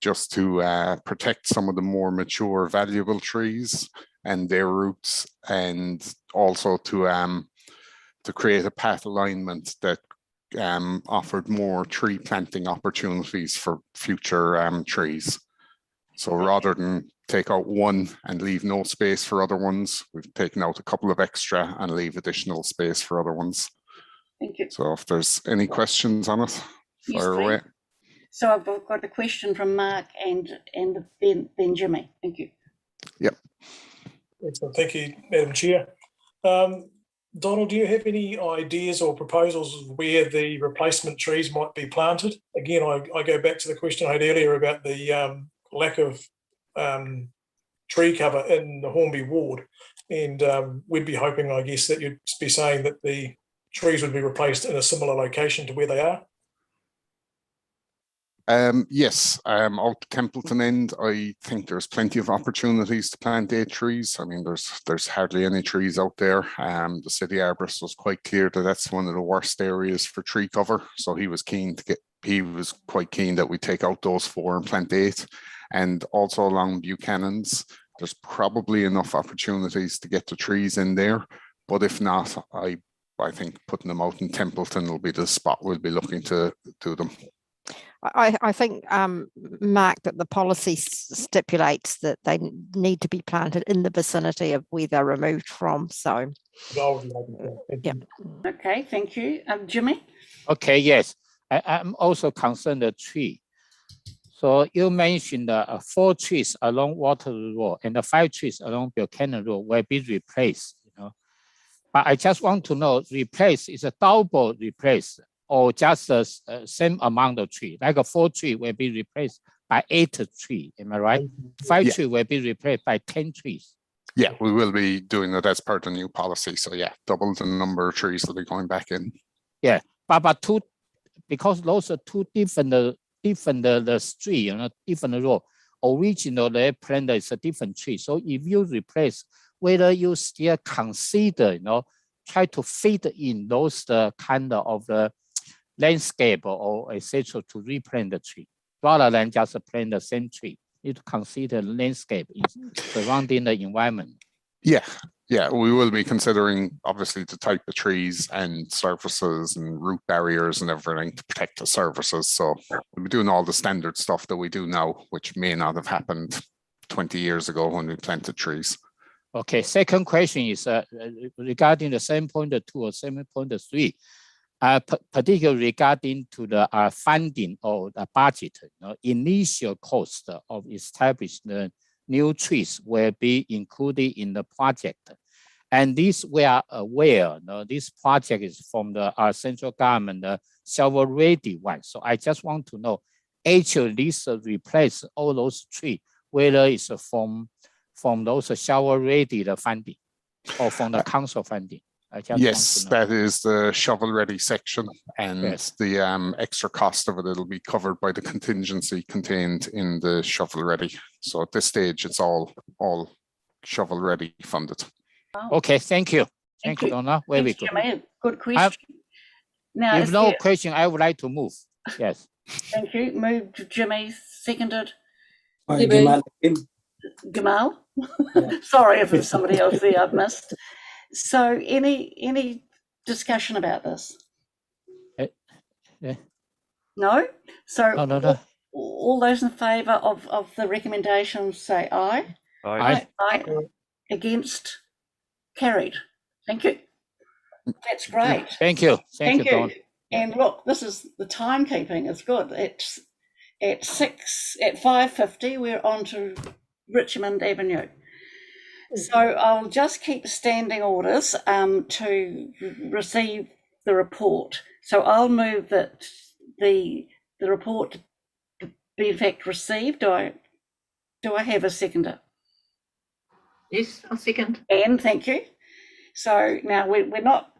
just to protect some of the more mature, valuable trees and their roots, and also to create a path alignment that offered more tree planting opportunities for future trees. So rather than take out one and leave no space for other ones, we've taken out a couple of extra and leave additional space for other ones. Thank you. So if there's any questions on it, Yes, fire away. So I've got a question from Mark and then Jimmy. Thank you. Yep. Excellent. Thank you, Madam Chair. Donald, do you have any ideas or proposals where the replacement trees might be planted? Again, I go back to the question I had earlier about the lack of tree cover in the Hornby ward, and we'd be hoping, I guess, that you'd be saying that the trees would be replaced in a similar location to where they are. Yes, out Templeton end, I think there's plenty of opportunities to plant 8 trees. I mean, there's hardly any trees out there. The city arborist was quite clear that that's one of the worst areas for tree cover. So he was quite keen that we take out those 4 and plant 8. And also along Buchanan's, there's probably enough opportunities to get the trees in there. But if not, I think putting them out in Templeton will be the spot we'll be looking to do them. I think, Mark, that the policy stipulates that they need to be planted in the vicinity of where they're removed from. So, yeah. Okay, thank you. Jimmy? Okay, yes. I'm also concerned the tree. So you mentioned 4 trees along Waterloo Road and the 5 trees along Buchanan Road will be replaced. But I just want to know, replace is a double replace or just the same amount of tree, like a 4 tree will be replaced by 8 tree, am I right? 5 tree will be replaced by 10 trees. Yeah, we will be doing that as part of the new policy. So yeah, double the number of trees will be going back in. Yeah, but 2, because those are 2 different the street, different road. Original they planted is a different tree. So if you replace, whether you still consider, try to fit in those kind of the landscape or etc. to replant the tree, rather than just plant the same tree. You need to consider landscape surrounding the environment. Yeah, we will be considering obviously the type of trees and surfaces and root barriers and everything to protect the surfaces. So we'll be doing all the standard stuff that we do now, which may not have happened 20 years ago when we planted trees. Okay, second question is regarding the 7.2 or 7.3, particularly regarding to the funding or the budget. Initial cost of establishing the new trees will be included in the project. And this we are aware, this project is from the central government, the shovel-ready one. So I just want to know, actually this replace all those trees, whether it's from those shovel-ready funding or from the council funding. I just Yes, want to know. that is the shovel-ready section, and Yes. the extra cost of it, it'll be covered by the contingency contained in the shovel-ready. So at this stage, it's all shovel-ready funded. Okay, thank you. Thank you, Donna. Very Thanks, good. Jimmy. Good question. Now, If is no there- question, I would like to move. Yes. Thank you. Moved Jimmy, seconded Gamal. Sorry if there's somebody else there I've missed. So any discussion about this? Yeah. No? So No. all those in favour of the recommendation say aye. Aye. Aye. Against? Carried. Thank you. That's great. Thank you. Thank you, Don. And look, this is the timekeeping is good. It's at 5:50, we're on to Richmond Avenue. So I'll just keep standing orders to receive the report. So I'll move that the report be in fact received. Do I have a seconder? Yes, I'll second. Anne, thank you. So now we're not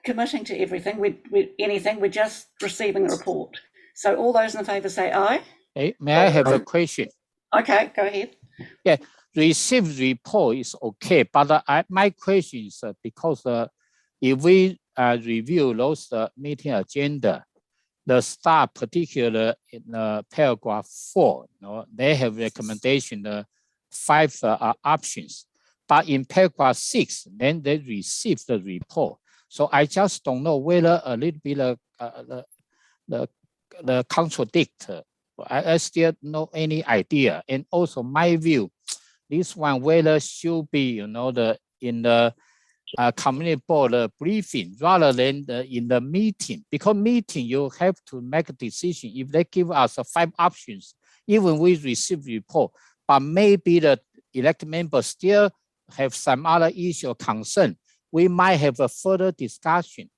committing to everything. We're just receiving the report. So all those in favour say aye. Hey, may I have a question? Okay, go ahead. Yeah, receive report is okay, but my question is because if we review those meeting agenda, the staff, particularly in paragraph 4, they have recommendation 5 options, but in paragraph 6, then they receive the report. So I just don't know whether a little bit the contradict. I still no any idea. And also my view, this one whether should be in the community board briefing rather than in the meeting, because meeting you have to make a decision. If they give us 5 options, even we receive report, but maybe the elected members still have some other issue or concern, we might have a further discussion.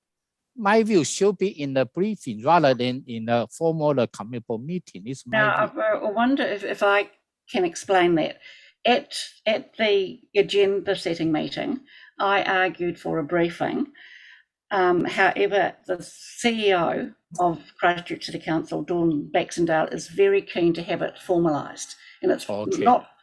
My view should be in the briefing rather than in a formal community board meeting. It's my view. I wonder if I can explain that. At the agenda setting meeting, I argued for a briefing. However, the CEO of Christchurch City Council, Dawn Baxendale, is very keen to have it formalised. And it's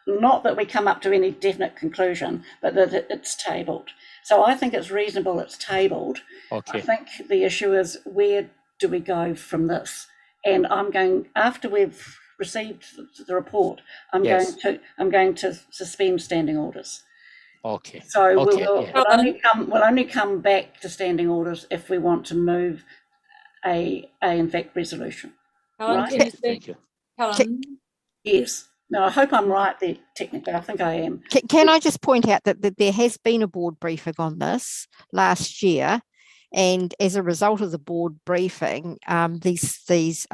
not that we come up to any definite conclusion, but that it's tabled. So I think it's reasonable it's tabled. Okay. I think the issue is, where do we go from this? And I'm going, after we've received the report, I'm going to suspend standing orders. Okay. So okay, we'll only come back to standing orders if we want to move a in fact resolution. Helen, right? can you Thank speak? you. Helen? Yes. No, I hope I'm right there technically. I think I am. Can I just point out that there has been a board briefing on this last year, and as a result of the board briefing, these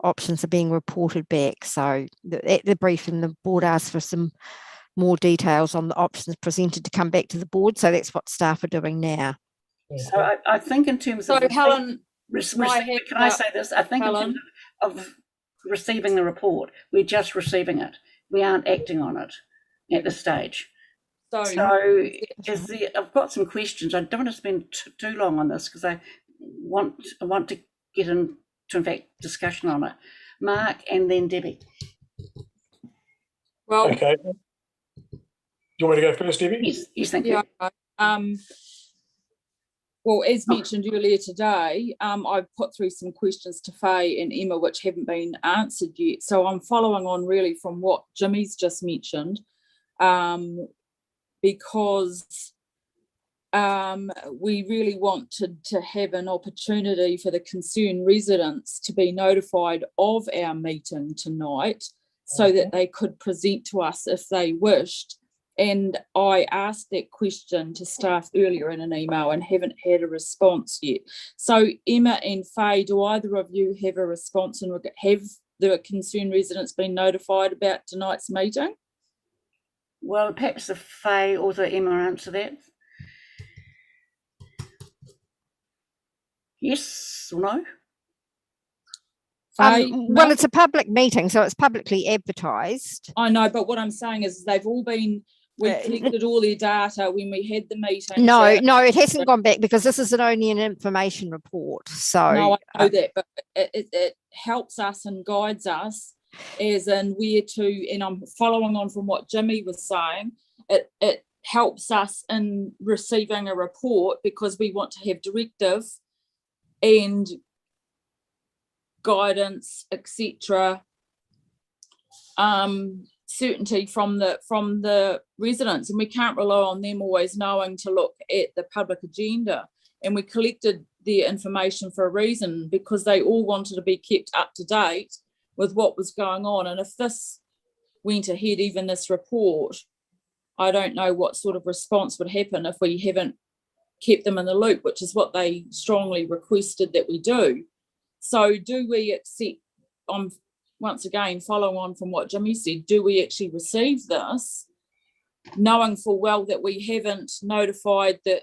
options are being reported back. So at the briefing, the board asked for some more details on the options presented to come back to the board. So that's what staff are doing now. So I think in terms of Helen, can I say this? I think Helen, in terms of receiving the report, we're just receiving it. We aren't acting on it at this stage. So I've got some questions. I don't want to spend too long on this because I want to get into, in fact, discussion on it. Mark and then Debbie. Well, okay. Do you want me to go first, Debbie? Yes, thank you. Well, as mentioned earlier today, I've put through some questions to Faye and Emma which haven't been answered yet. So I'm following on really from what Jimmy's just mentioned, because we really wanted to have an opportunity for the concerned residents to be notified of our meeting tonight so that they could present to us if they wished. And I asked that question to staff earlier in an email and haven't had a response yet. So Emma and Faye, do either of you have a response and have the concerned residents been notified about tonight's meeting? Well, perhaps if Faye or the Emma answer that. Yes or no? Well, it's a public meeting, so it's publicly advertised. I know, but what I'm saying is they've all been We collected all their data when we had the meeting. No, it hasn't gone back because this is only an information report. So no, I know that, but it helps us and guides us as in where to, and I'm following on from what Jimmy was saying, it helps us in receiving a report because we want to have directive and guidance, etc. Certainty from the residents, and we can't rely on them always knowing to look at the public agenda. And we collected their information for a reason, because they all wanted to be kept up to date with what was going on. And if this went ahead, even this report, I don't know what sort of response would happen if we haven't kept them in the loop, which is what they strongly requested that we do. So do we accept, once again, following on from what Jimmy said, do we actually receive this, knowing full well that we haven't notified the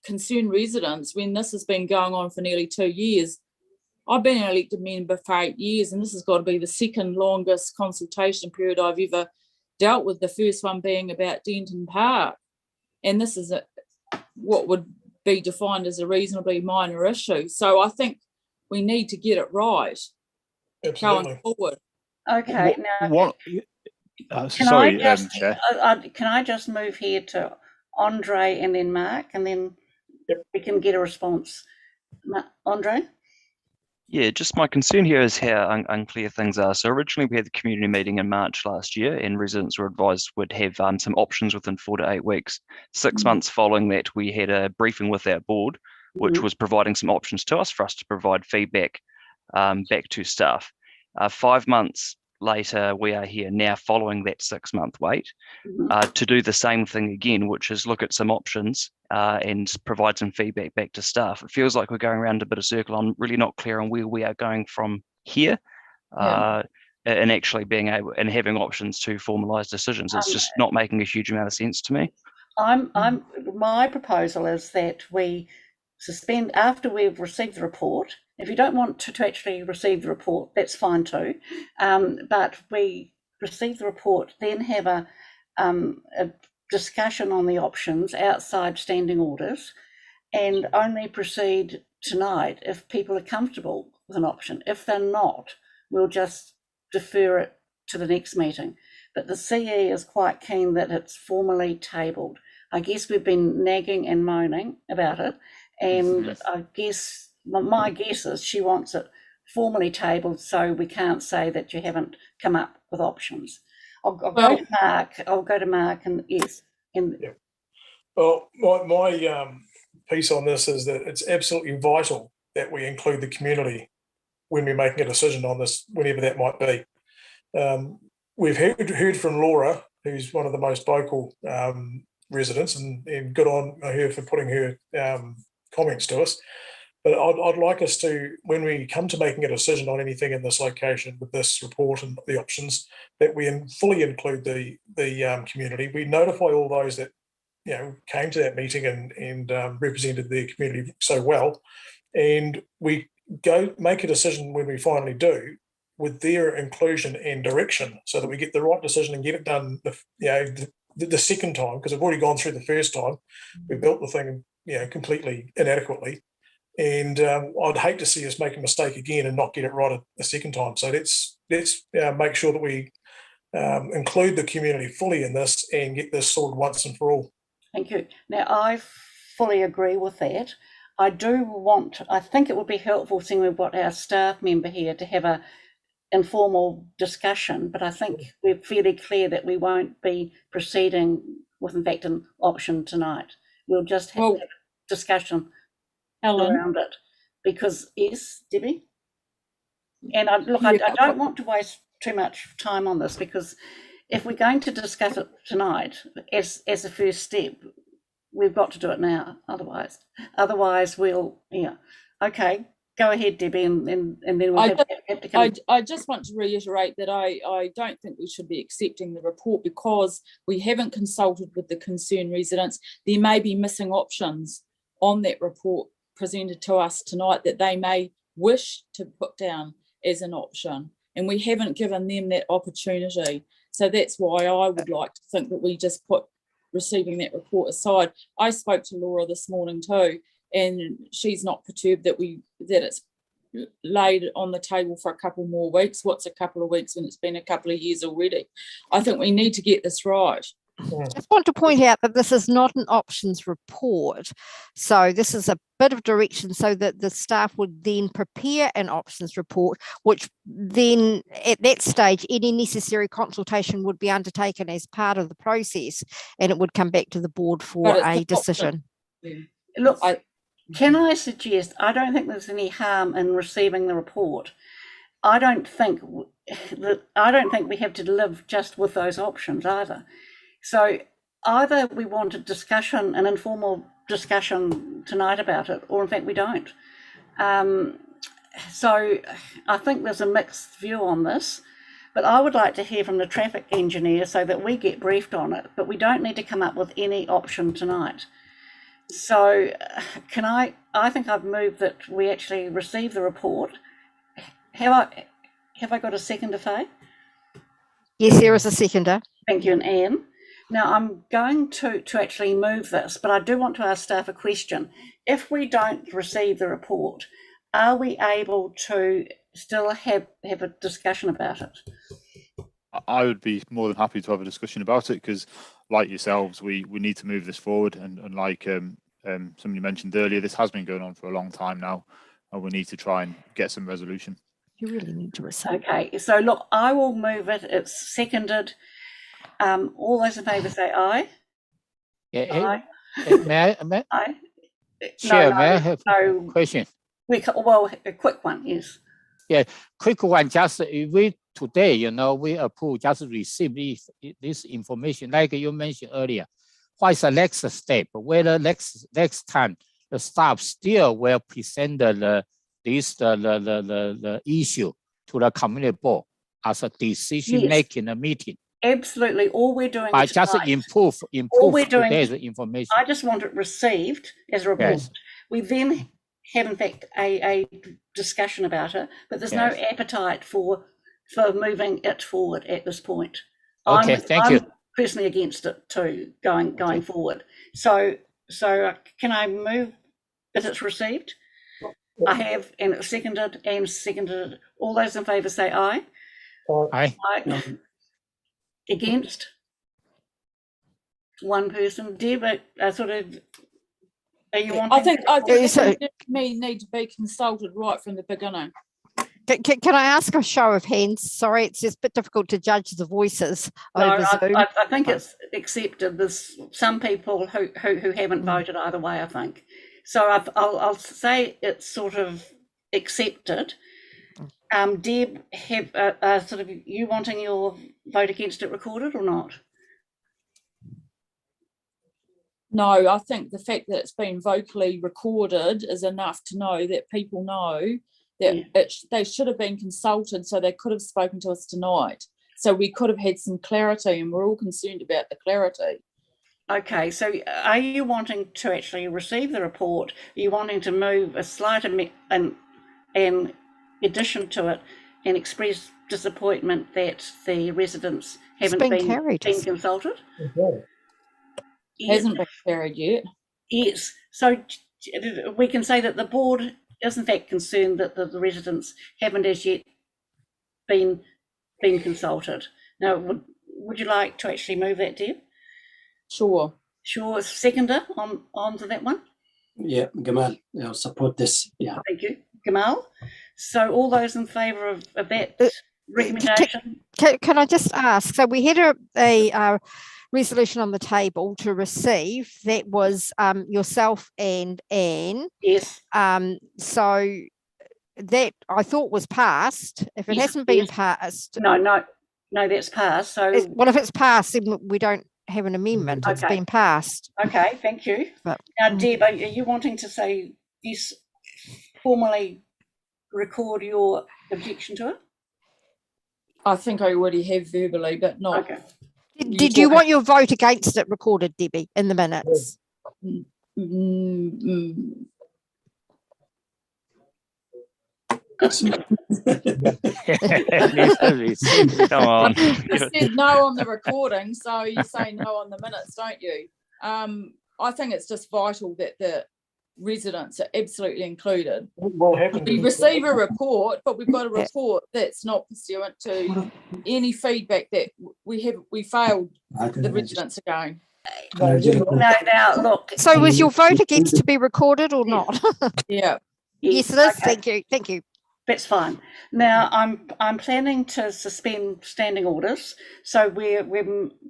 concerned residents when this has been going on for nearly 2 years? I've been an elected member for 8 years, and this has got to be the second longest consultation period I've ever dealt with, the first one being about Denton Park. And this is what would be defined as a reasonably minor issue. So I think we need to get it right. Absolutely. Going forward. Okay, now Chair. Can I just move here to Andre and then Mark, and then we can get a response. Andre? Yeah, just my concern here is how unclear things are. So originally we had the community meeting in March last year, and residents were advised would have some options within 4 to 8 weeks. 6 months following that, we had a briefing with our board, which was providing some options to us for us to provide feedback back to staff. 5 months later, we are here now following that 6 month wait to do the same thing again, which is look at some options and provide some feedback back to staff. It feels like we're going around a bit of circle. I'm really not clear on where we are going from here and actually being able and having options to formalise decisions. It's just not making a huge amount of sense to me. My proposal is that we suspend after we've received the report. If you don't want to actually receive the report, that's fine too. But we receive the report, then have a discussion on the options outside standing orders, and only proceed tonight if people are comfortable with an option. If they're not, we'll just defer it to the next meeting. But the CE is quite keen that it's formally tabled. I guess we've been nagging and moaning about it, and I guess my guess is she wants it formally tabled so we can't say that you haven't come up with options. I'll go to Mark. I'll go to Mark and yes. Well, my piece on this is that it's absolutely vital that we include the community when we're making a decision on this, whenever that might be. We've heard from Laura, who's one of the most vocal residents, and good on her for putting her comments to us. But I'd like us to, when we come to making a decision on anything in this location with this report and the options, that we fully include the community. We notify all those that came to that meeting and represented their community so well, and we go make a decision when we finally do with their inclusion and direction, so that we get the right decision and get it done. The second time, because I've already gone through the first time, we built the thing completely inadequately. And I'd hate to see us make a mistake again and not get it right a second time. So let's make sure that we include the community fully in this and get this sorted once and for all. Thank you. Now, I fully agree with that. I think it would be helpful, seeing we've got our staff member here, to have a informal discussion, but I think we're fairly clear that we won't be proceeding with, in fact, an option tonight. We'll just have a discussion around it, because yes, Debbie. And I don't want to waste too much time on this, because if we're going to discuss it tonight as a first step, we've got to do it now. Otherwise we'll okay. Go ahead, Debbie, and then we'll have to come. I just want to reiterate that I don't think we should be accepting the report, because we haven't consulted with the concerned residents. There may be missing options on that report presented to us tonight that they may wish to put down as an option, and we haven't given them that opportunity. So that's why I would like to think that we just put receiving that report aside. I spoke to Laura this morning too, and she's not perturbed that it's laid on the table for a couple more weeks. What's a couple of weeks when it's been a couple of years already? I think we need to get this right. I just want to point out that this is not an options report. So this is a bit of direction so that the staff would then prepare an options report, which then at that stage, any necessary consultation would be undertaken as part of the process, and it would come back to the board for a decision. Look, can I suggest, I don't think there's any harm in receiving the report. I don't think we have to live just with those options either. So either we want a discussion, an informal discussion tonight about it, or in fact we don't. So I think there's a mixed view on this, but I would like to hear from the traffic engineer so that we get briefed on it, but we don't need to come up with any option tonight. So I think I've moved that we actually receive the report. Have I got a seconder, Faye? Yes, there is a seconder. Thank you, and Anne. Now I'm going to actually move this, but I do want to ask staff a question. If we don't receive the report, are we able to still have a discussion about it? I would be more than happy to have a discussion about it, because like yourselves, we need to move this forward, and like somebody mentioned earlier, this has been going on for a long time now, and we need to try and get some resolution. You really need to receive. Okay, so look, I will move it. It's seconded. All those in favour say aye. Yeah, Aye. May Aye. Chair, may I have a question? Well, a quick one, yes. Yeah, quick one. Just we today, we approve, just receive this information, like you mentioned earlier. What is the next step? Whether next time the staff still will present the issue to the community board as a decision making meeting. Absolutely. All we're doing is just improve today's information. I just want it received as a report. Yes. We then have, in fact, a discussion about it, but there's no appetite for moving it forward at this point. Okay, thank you. I'm personally against it too, going forward. So can I move that it's received? I have, and it's seconded and seconded. All those in favour say aye. Aye. Aye. Against? One person. Deb, are you wanting? I think we need to be consulted right from the beginning. Can I ask a show of hands? Sorry, it's just a bit difficult to judge the voices over Zoom. I think it's accepted. There's some people who haven't voted either way, I think. So I'll say it's sort of accepted. Deb, have you wanting your vote against it recorded or not? No, I think the fact that it's been vocally recorded is enough to know that people know that they should have been consulted, so they could have spoken to us tonight. So we could have had some clarity, and we're all concerned about the clarity. Okay, so are you wanting to actually receive the report? Are you wanting to move a slight an addition to it and express disappointment that the residents haven't been consulted? It hasn't been carried yet. Yes, so we can say that the board is in fact concerned that the residents haven't as yet been consulted. Now, would you like to actually move that, Deb? Sure. Seconder on to that one? Yeah, Gamal, I'll support this. Yeah. Thank you, Gamal. So all those in favour of that recommendation? Can I just ask, so we had a resolution on the table to receive, that was yourself and Anne. Yes. So that I thought was passed. If it hasn't been passed. No, that's passed. So well, if it's passed, then we don't have an amendment. It's been passed. Okay, thank you. Now, Deb, are you wanting to say yes, formally record your objection to it? I think I already have verbally, but not. Okay. Did you want your vote against it recorded, Debbie, in the minutes? Come on. You said no on the recording, so you say no on the minutes, don't you? I think it's just vital that the residents are absolutely included. We receive a report, but we've got a report that's not pursuant to any feedback that we failed the residents again. No, now look. So was your vote against to be recorded or not? Yeah. Yes, it is. Okay. Thank you. Thank you. That's fine. Now I'm planning to suspend standing orders, so we're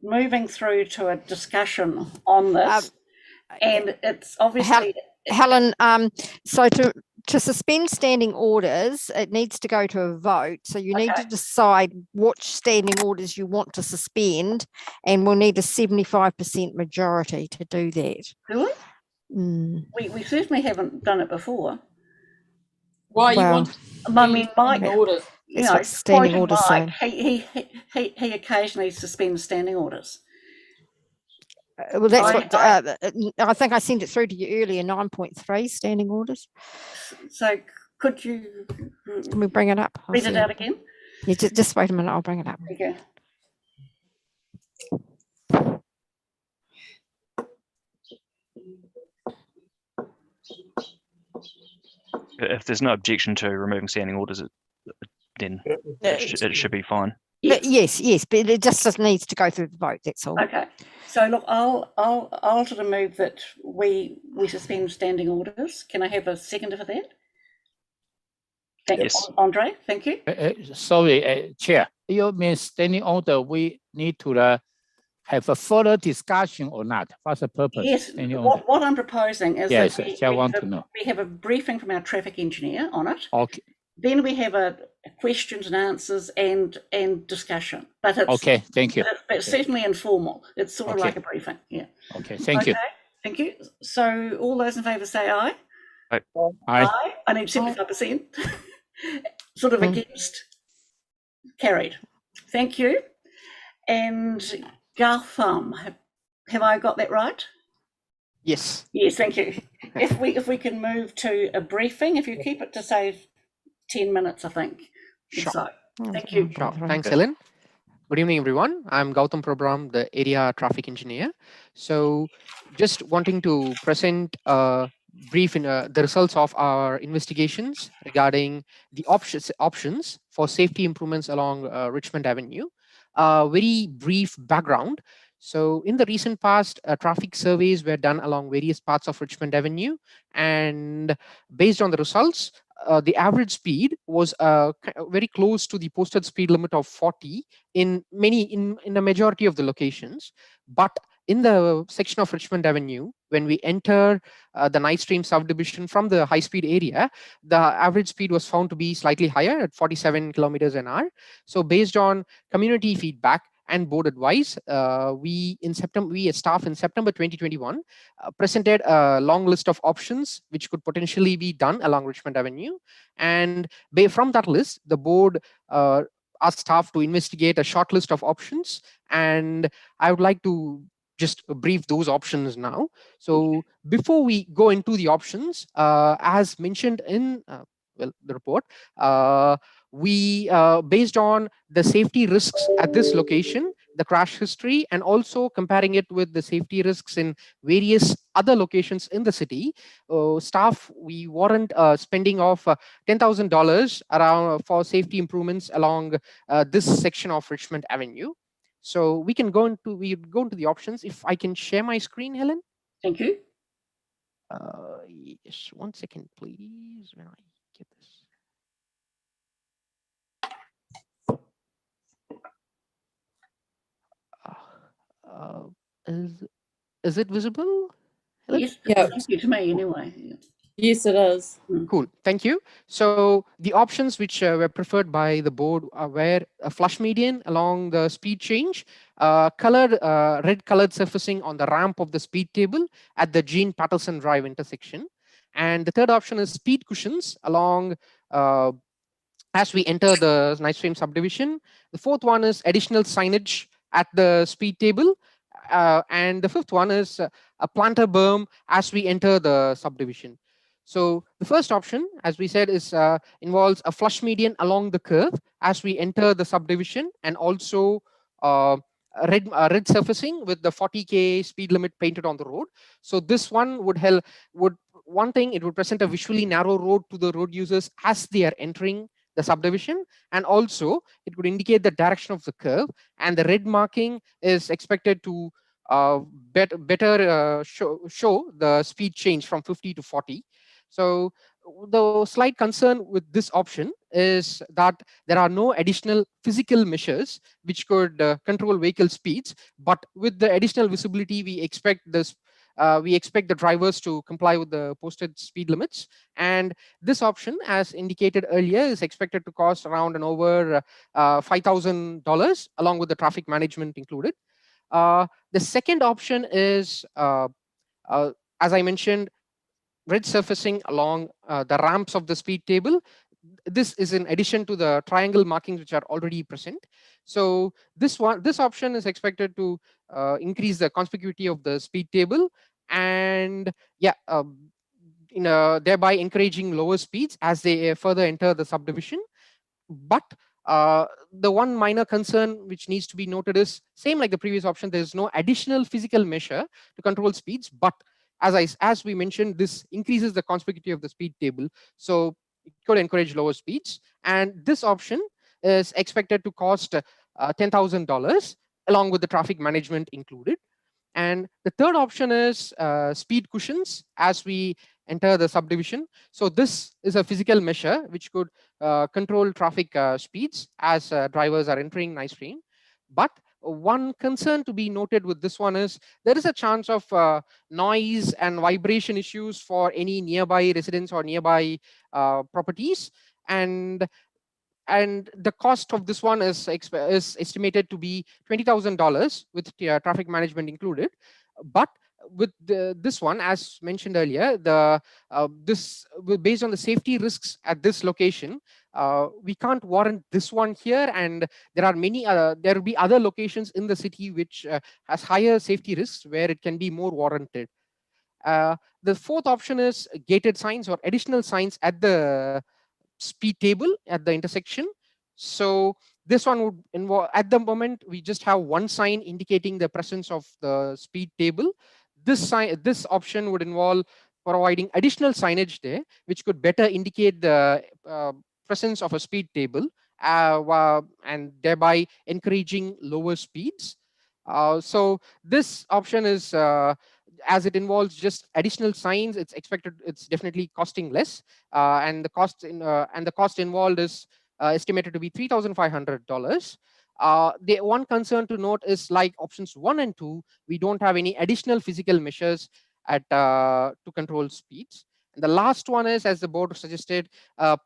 moving through to a discussion on this, and it's obviously Helen. So to suspend standing orders, it needs to go to a vote. So you need to decide which standing orders you want to suspend, and we'll need a 75% majority to do that. Do we? We certainly haven't done it before. Why you want? I mean, Mike, orders. You That's know, what standing quoting orders Mike, say. he occasionally suspends standing orders. Well, that's what I think I sent it through to you earlier. 9.3 standing orders. So could you? Can we bring it up? Read it out again. Yeah, just wait a minute. I'll bring it up. Okay. If there's no objection to removing standing orders, then it should be fine. Yes, but it just needs to go through the vote. That's all. Okay. So look, I'll sort of move that we suspend standing orders. Can I have a seconder for that? Yes. Andre, thank you. Sorry, Chair. You mean standing order? We need to have a further discussion or not? What's the purpose? Yes. What I'm proposing is that we have a briefing from our traffic engineer on it. Okay. Then we have a questions and answers and discussion. But it's okay. Thank you. It's certainly informal. It's sort of like a briefing. Yeah. Okay. Thank you. Thank you. So all those in favour say aye. Aye. Aye. I need 75%. Sort of against. Carried. Thank you. And Gautam, have I got that right? Yes. Yes, thank you. If we can move to a briefing, if you keep it to say 10 minutes, I think. Sure. So, thank you. Sure. Thanks, Helen. Good evening, everyone. I'm Gautam Prabram, the area traffic engineer. So just wanting to present a brief in the results of our investigations regarding the options for safety improvements along Richmond Avenue. Very brief background. So in the recent past, traffic surveys were done along various parts of Richmond Avenue, and based on the results, the average speed was very close to the posted speed limit of 40 in a majority of the locations. But in the section of Richmond Avenue, when we enter the Night Stream subdivision from the high-speed area, the average speed was found to be slightly higher at 47 kilometers an hour. So based on community feedback and board advice, we as staff in September 2021 presented a long list of options which could potentially be done along Richmond Avenue. And from that list, the board asked staff to investigate a short list of options. And I would like to just brief those options now. So before we go into the options, as mentioned in the report, we based on the safety risks at this location, the crash history, and also comparing it with the safety risks in various other locations in the city, staff, we warrant spending of $10,000 around for safety improvements along this section of Richmond Avenue. So we go into the options. If I can share my screen, Helen. Thank you. Yes, 1 second, please. When I get this. Is it visible? Helen? Yes, thank you to me anyway. Yes, it is. Cool, thank you. So the options which were preferred by the board were a flush median along the speed change, red colored surfacing on the ramp of the speed table at the Jean Patterson Drive intersection. And the third option is speed cushions along as we enter the Night Stream subdivision. The fourth one is additional signage at the speed table. And the fifth one is a planter berm as we enter the subdivision. So the first option, as we said, is involves a flush median along the curve as we enter the subdivision, and also red surfacing with the 40k speed limit painted on the road. So this one would help. One thing, it would present a visually narrow road to the road users as they are entering the subdivision, and also it would indicate the direction of the curve, and the red marking is expected to better show the speed change from 50 to 40. So the slight concern with this option is that there are no additional physical measures which could control vehicle speeds, but with the additional visibility, we expect this. We expect the drivers to comply with the posted speed limits, and this option, as indicated earlier, is expected to cost around and over $5,000 along with the traffic management included. The second option is, as I mentioned, red surfacing along the ramps of the speed table. This is in addition to the triangle markings which are already present. So this option is expected to increase the conspicuity of the speed table, and thereby encouraging lower speeds as they further enter the subdivision. But the one minor concern which needs to be noted is, same like the previous option, there is no additional physical measure to control speeds, but as we mentioned, this increases the conspicuity of the speed table, so it could encourage lower speeds. And this option is expected to cost $10,000 along with the traffic management included. And the third option is speed cushions as we enter the subdivision. So this is a physical measure which could control traffic speeds as drivers are entering nice rain. But one concern to be noted with this one is there is a chance of noise and vibration issues for any nearby residents or nearby properties, and the cost of this one is estimated to be $20,000 with traffic management included. But with this one, as mentioned earlier, based on the safety risks at this location, we can't warrant this one here, and there are many there will be other locations in the city which has higher safety risks where it can be more warranted. The fourth option is gated signs or additional signs at the speed table at the intersection. So this one would involve, at the moment we just have one sign indicating the presence of the speed table. This option would involve providing additional signage there which could better indicate the presence of a speed table and thereby encouraging lower speeds. So this option is as it involves just additional signs, it's definitely costing less, and the cost involved is estimated to be $3,500. The one concern to note is, like options 1 and 2, we don't have any additional physical measures to control speeds. And the last one is, as the board suggested,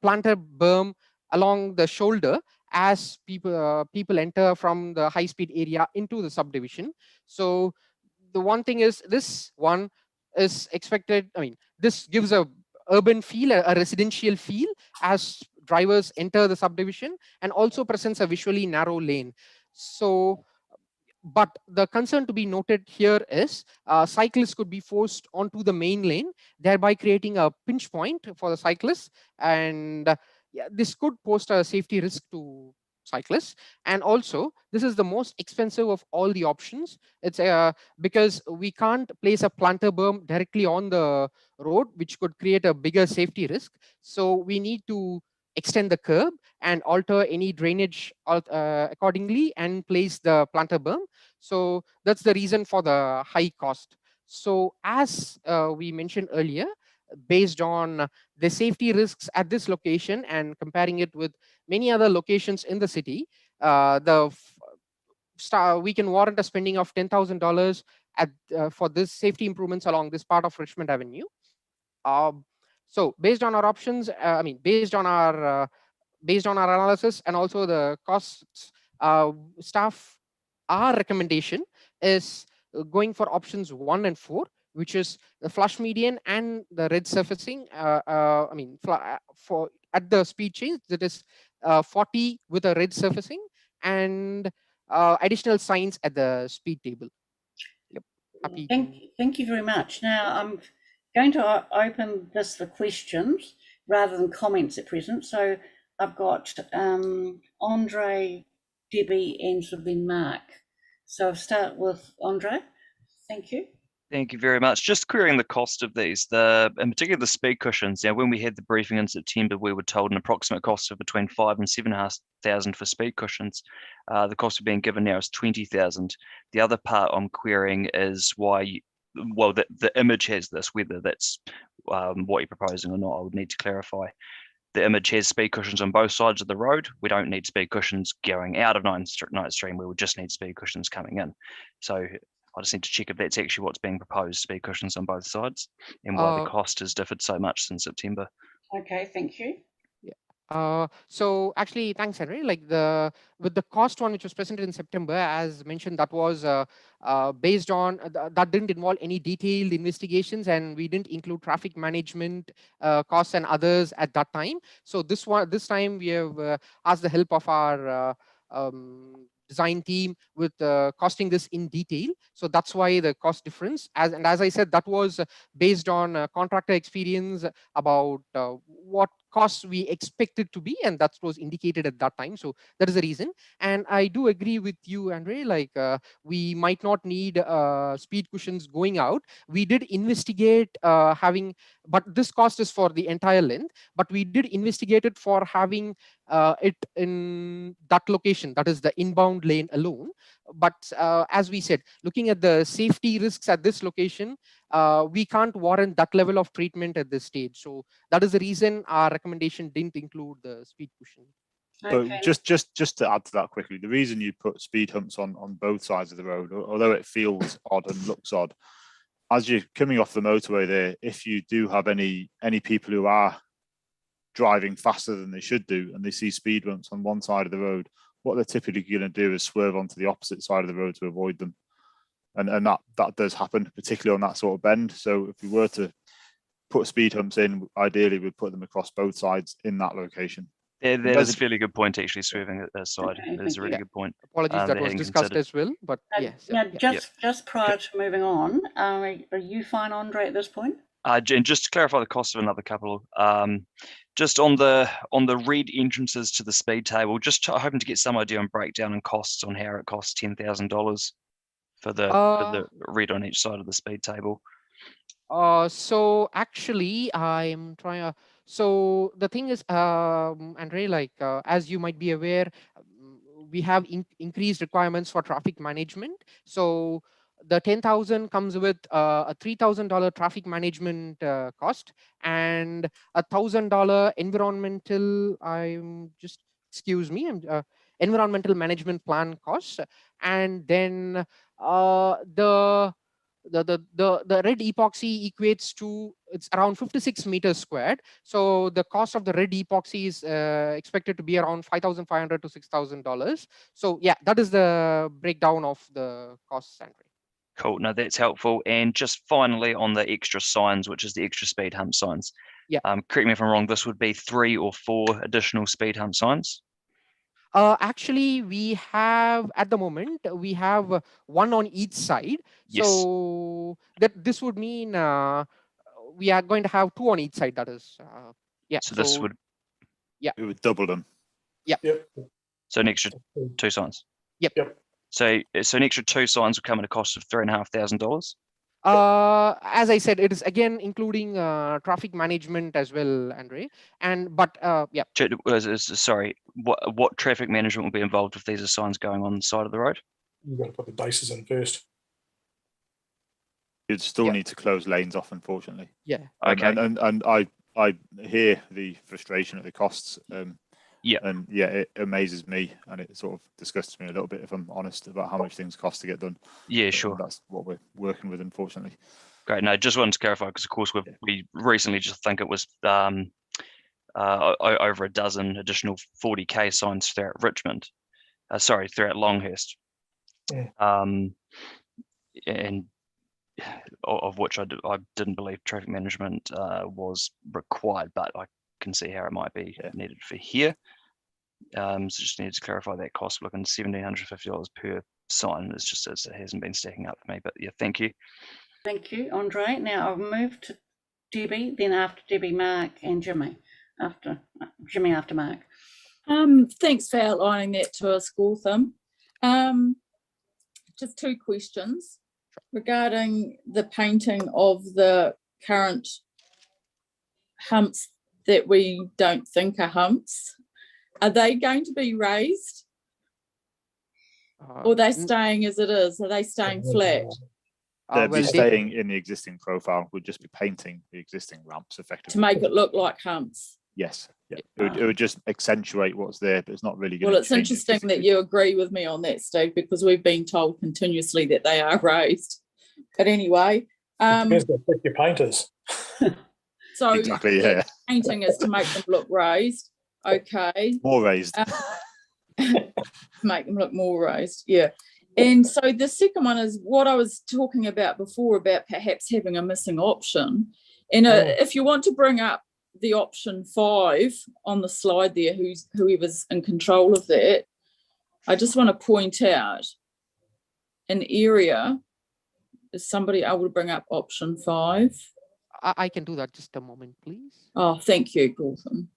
planter berm along the shoulder as people enter from the high-speed area into the subdivision. So the one thing is, this one is expected, this gives a urban feel, a residential feel as drivers enter the subdivision, and also presents a visually narrow lane. So, but the concern to be noted here is cyclists could be forced onto the main lane, thereby creating a pinch point for the cyclists, and this could pose a safety risk to cyclists. And also, this is the most expensive of all the options. It's because we can't place a planter berm directly on the road, which could create a bigger safety risk. So we need to extend the curb and alter any drainage accordingly and place the planter berm. So that's the reason for the high cost. So as we mentioned earlier, based on the safety risks at this location and comparing it with many other locations in the city, we can warrant a spending of $10,000 for this safety improvements along this part of Richmond Avenue. So based on our options, based on our analysis and also the costs, our recommendation is going for options 1 and 4, which is the flush median and the red surfacing. For at the speed change, that is 40 with a red surfacing, and additional signs at the speed table. Yep. Thank you very much. Now, going to open this for questions rather than comments at present. So I've got Andre, Debbie, and sort of then Mark. So I'll start with Andre. Thank you. Thank you very much. Just querying the cost of these, in particular the speed cushions. Now, when we had the briefing in September, we were told an approximate cost of between $5,000 and $7,500 for speed cushions. The cost of being given now is $20,000. The other part I'm querying is why, well, the image has this, whether that's what you're proposing or not, I would need to clarify. The image has speed cushions on both sides of the road. We don't need speed cushions going out of Night Stream. We would just need speed cushions coming in. So I just need to check if that's actually what's being proposed, speed cushions on both sides, and why the cost has differed so much since September. Okay, thank you. So actually, thanks, Henry. Like with the cost one, which was presented in September, as mentioned, that was based on that didn't involve any detailed investigations, and we didn't include traffic management costs and others at that time. So this time we have asked the help of our design team with costing this in detail. So that's why the cost difference. As I said, that was based on contractor experience about what costs we expected to be, and that was indicated at that time. So that is the reason. And I do agree with you, Andre, like we might not need speed cushions going out. We did investigate having, but this cost is for the entire length, but we did investigate it for having it in that location, that is the inbound lane alone. But as we said, looking at the safety risks at this location, we can't warrant that level of treatment at this stage. So that is the reason our recommendation didn't include the speed cushion. Okay. So just to add to that quickly, the reason you put speed humps on both sides of the road, although it feels odd and looks odd, as you're coming off the motorway there, if you do have any people who are driving faster than they should do and they see speed bumps on one side of the road, what they're typically going to do is swerve onto the opposite side of the road to avoid them. And that does happen, particularly on that sort of bend. So if we were to put speed humps in, ideally we'd put them across both sides in that location. Yeah, that is a fairly good point, actually, swerving aside. Okay, that is a really good point. Apologies, that was discussed as well, but yes. Now, just prior to moving on, are you fine, Andre, at this point? And just to clarify the cost of another couple, just on the red entrances to the speed table, just hoping to get some idea on breakdown and costs on how it costs $10,000 for the red on each side of the speed table. So actually, I'm trying to. So the thing is, Andre, like as you might be aware, we have increased requirements for traffic management. So the 10,000 comes with a $3,000 traffic management cost and $1,000 environmental. Environmental management plan cost, and then the red epoxy equates to, it's around 56 meters squared. So the cost of the red epoxy is expected to be around $5,500 to $6,000. So yeah, that is the breakdown of the costs, Andre. Cool. No, that's helpful. And just finally on the extra signs, which is the extra speed hump signs. Yeah. Correct me if I'm wrong. This would be 3 or 4 additional speed hump signs. Actually, we have at the moment we have one on each side. Yes. So that this would mean we are going to have 2 on each side. That is, yeah. So this would. Yeah. It would double them. Yeah. Yep. So an extra 2 signs. Yep. So an extra 2 signs would come at a cost of $3,500. As I said, it is again including traffic management as well, Andre. But yeah. Sorry, what traffic management will be involved if these are signs going on the side of the road? You've got to put the bases in first. You'd still need to close lanes off, unfortunately. Yeah. Okay. And I hear the frustration at the costs. Yeah. And yeah, it amazes me and it sort of disgusts me a little bit, if I'm honest, about how much things cost to get done. Yeah, sure. That's what we're working with, unfortunately. Great. No, just wanted to clarify because, of course, we recently just think it was over a dozen additional 40K signs throughout Richmond. Throughout Longhurst. Yeah. And of which I didn't believe traffic management was required, but I can see how it might be needed for here. So just needed to clarify that cost. Looking $1,750 per sign. It's just it hasn't been stacking up for me. But yeah, thank you. Thank you, Andre. Now I'll move to Debbie, then after Debbie, Mark and Jimmy. After Mark. Thanks for outlining that to us, Gautam. Just two questions regarding the painting of the current humps that we don't think are humps. Are they going to be raised? Or are they staying as it is? Are they staying flat? They'll be staying in the existing profile. We'll just be painting the existing ramps effectively. To make it look like humps? Yes. Yeah. It would just accentuate what's there, but it's not really going to. Well, it's interesting that you agree with me on that, Steve, because we've been told continuously that they are raised. But anyway. Depends on your painters. So exactly, yeah. Painting is to make them look raised. Okay. More raised. Make them look more raised, yeah. And so the second one is what I was talking about before about perhaps having a missing option. And if you want to bring up the option 5 on the slide there, whoever's in control of that, I just want to point out an area. Is somebody able to bring up option 5? I can do that. Just a moment, please. Oh, thank you, Gautam.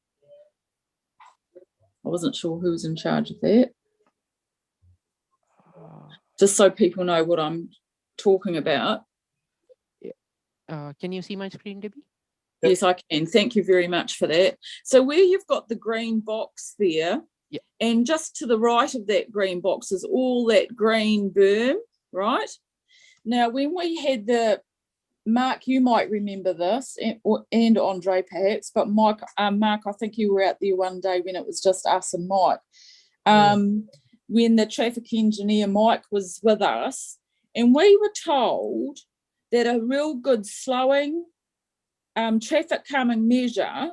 I wasn't sure who was in charge of that. Just so people know what I'm talking about. Can you see my screen, Debbie? Yes, I can. Thank you very much for that. So where you've got the green box there, and just to the right of that green box is all that green berm, right? Now, when we had the, Mark, you might remember this, and Andre perhaps, but Mark, I think you were out there one day when it was just us and Mike. When the traffic engineer, Mike, was with us, and we were told that a real good slowing traffic calming measure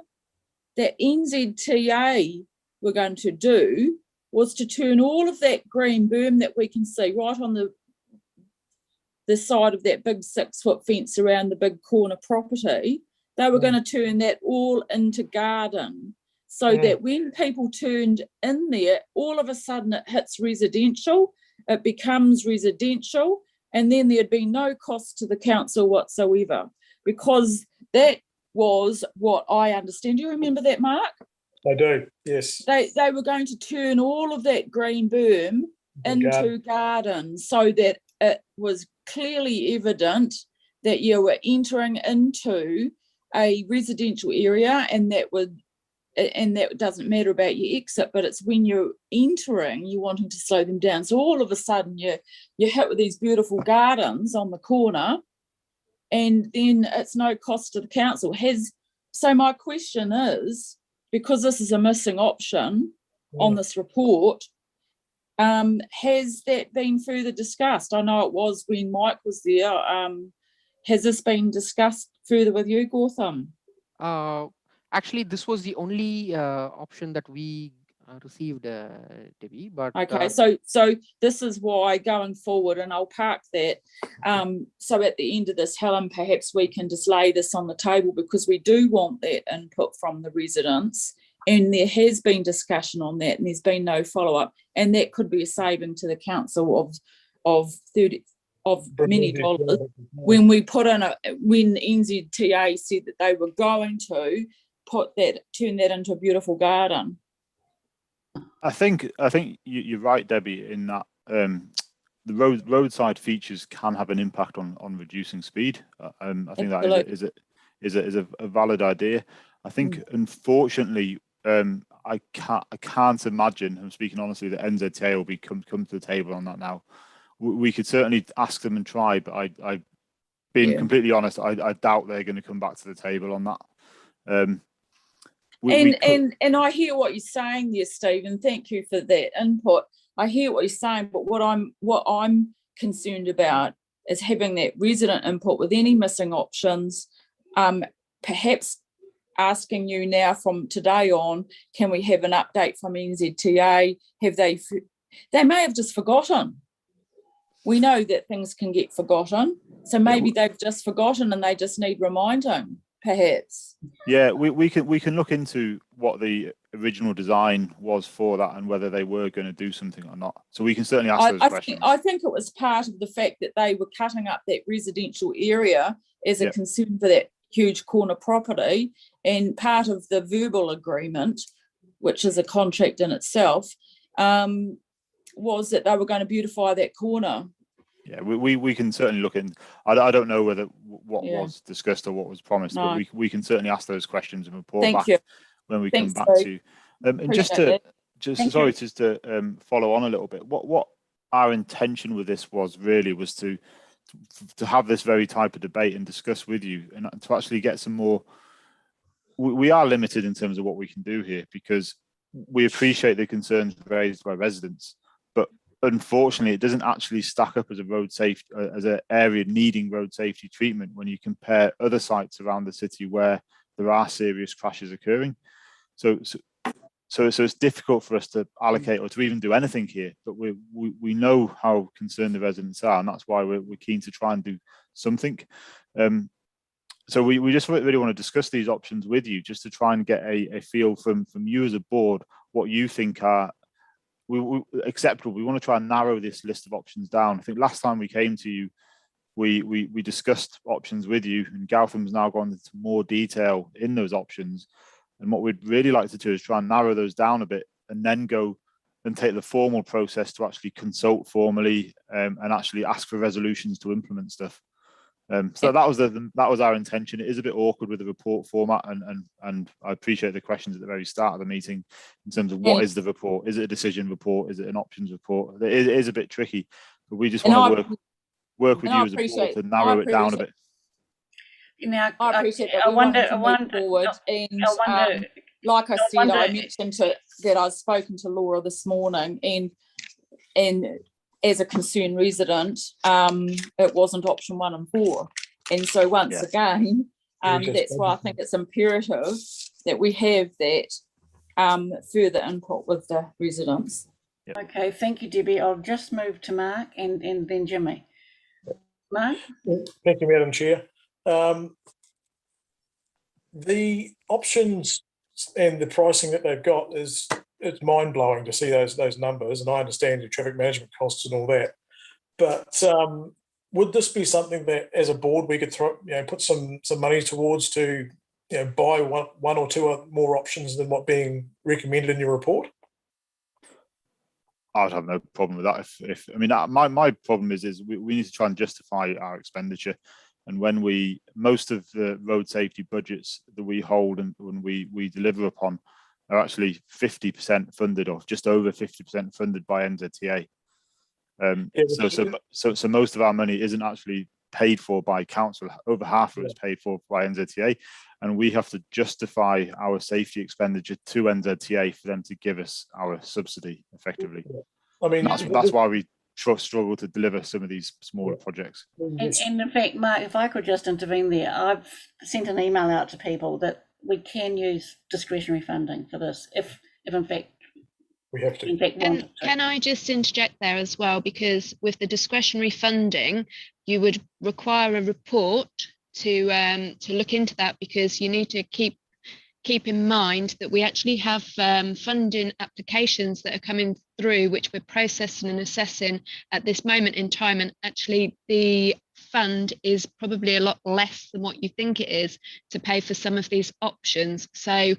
that NZTA were going to do was to turn all of that green berm that we can see right on the side of that big 6-foot fence around the big corner property. They were going to turn that all into garden, so that when people turned in there, all of a sudden it hits residential, it becomes residential, and then there'd be no cost to the council whatsoever, because that was what I understand. Do you remember that, Mark? I do, yes. They were going to turn all of that green berm into gardens, so that it was clearly evident that you were entering into a residential area, and that doesn't matter about your exit, but it's when you're entering, you're wanting to slow them down. So all of a sudden you're hit with these beautiful gardens on the corner, and then it's no cost to the council. So my question is, because this is a missing option on this report, has that been further discussed? I know it was when Mike was there. Has this been discussed further with you, Gautam? Actually, this was the only option that we received, Debbie. But okay, so this is why going forward, and I'll park that. So at the end of this, Helen, perhaps we can just lay this on the table, because we do want that input from the residents, and there has been discussion on that, and there's been no follow-up, and that could be a saving to the council of many dollars when we put in when NZTA said that they were going to turn that into a beautiful garden. I think you're right, Debbie, in that the roadside features can have an impact on reducing speed. I think that is a valid idea. I think unfortunately, I can't imagine, I'm speaking honestly, that NZTA will come to the table on that now. We could certainly ask them and try, but being completely honest, I doubt they're going to come back to the table on that. And I hear what you're saying there, Stephen. Thank you for that input. I hear what you're saying, but what I'm concerned about is having that resident input with any missing options. Perhaps asking you now from today on, can we have an update from NZTA? They may have just forgotten. We know that things can get forgotten, so maybe they've just forgotten and they just need reminding, perhaps. Yeah, we can look into what the original design was for that and whether they were going to do something or not. So we can certainly ask those questions. I think it was part of the fact that they were cutting up that residential area as a concern for that huge corner property, and part of the verbal agreement, which is a contract in itself, was that they were going to beautify that corner. Yeah, we can certainly look in. I don't know whether what Yeah. was discussed or what was promised, No. but we can certainly ask those questions and report Thank back you. when we Thanks, come back Steve. to you. And just Appreciate to that. Thank sorry, you. just to follow on a little bit. What our intention with this was to have this very type of debate and discuss with you, and to actually get some more. We are limited in terms of what we can do here, because we appreciate the concerns raised by residents, but unfortunately, it doesn't actually stack up as a road safety, as an area needing road safety treatment when you compare other sites around the city where there are serious crashes occurring. So it's difficult for us to allocate or to even do anything here. But we know how concerned the residents are, and that's why we're keen to try and do something. So we just really want to discuss these options with you, just to try and get a feel from you as a board what you think are acceptable. We want to try and narrow this list of options down. I think last time we came to you, we discussed options with you, and Gautam's now gone into more detail in those options. And what we'd really like to do is try and narrow those down a bit, and then go and take the formal process to actually consult formally and actually ask for resolutions to implement stuff. So that was our intention. It is a bit awkward with the report format, and I appreciate the questions at the very start of the meeting in terms of what is the report? Is it a decision report? Is it an options report? It is a bit tricky, but we just want to work with you as a board to narrow it down a bit. Now, I appreciate that. I We wonder, want to move forward, and like I said, I mentioned that I've spoken to Laura this morning, and as a concerned resident, it wasn't option 1 and 4, and so once again, that's why I think it's imperative that we have that further input with the residents. Okay, thank you, Debbie. I'll just move to Mark and then Jimmy. Mark? Thank you, Madam Chair. The options and the pricing that they've got it's mind-blowing to see those numbers, and I understand your traffic management costs and all that. But would this be something that, as a board, we could put some money towards to buy one or two more options than what being recommended in your report? I would have no problem with that. If I mean, my problem is we need to try and justify our expenditure, and when most of the road safety budgets that we hold and when we deliver upon are actually 50% funded, or just over 50% funded by NZTA. So most of our money isn't actually paid for by council. Over half of it is paid for by NZTA, and we have to justify our safety expenditure to NZTA for them to give us our subsidy effectively. I mean, that's why we struggle to deliver some of these smaller projects. And in fact, Mark, if I could just intervene there, I've sent an email out to people that we can use discretionary funding for this if in fact we have to. In fact, can I just interject there as well, because with the discretionary funding, you would require a report to look into that, because you need to keep in mind that we actually have funding applications that are coming through, which we're processing and assessing at this moment in time, and actually the fund is probably a lot less than what you think it is to pay for some of these options. So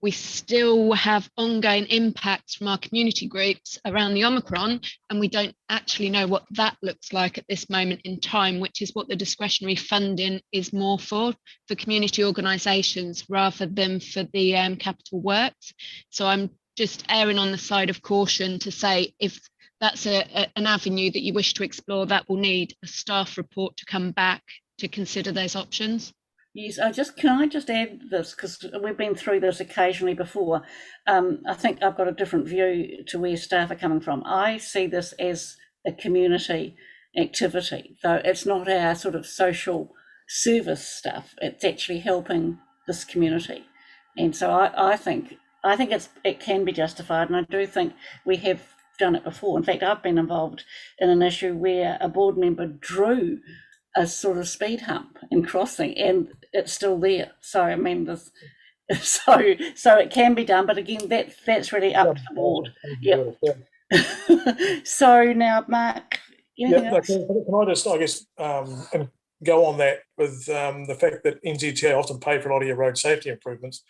we still have ongoing impacts from our community groups around the Omicron, and we don't actually know what that looks like at this moment in time, which is what the discretionary funding is more for community organisations rather than for the capital works. So I'm just erring on the side of caution to say, if that's an avenue that you wish to explore, that will need a staff report to come back to consider those options. Yes, can I just add this, because we've been through this occasionally before. I think I've got a different view to where staff are coming from. I see this as a community activity, though it's not our sort of social service stuff. It's actually helping this community, and so I think it can be justified, and I do think we have done it before. In fact, I've been involved in an issue where a board member drew a sort of speed hump in crossing, and it's still there. So I mean, so it can be done, but again, that's really up to the board. So now, Mark, anything else? Can I just, I guess, go on that with the fact that NZTA often pay for a lot of your road safety improvements.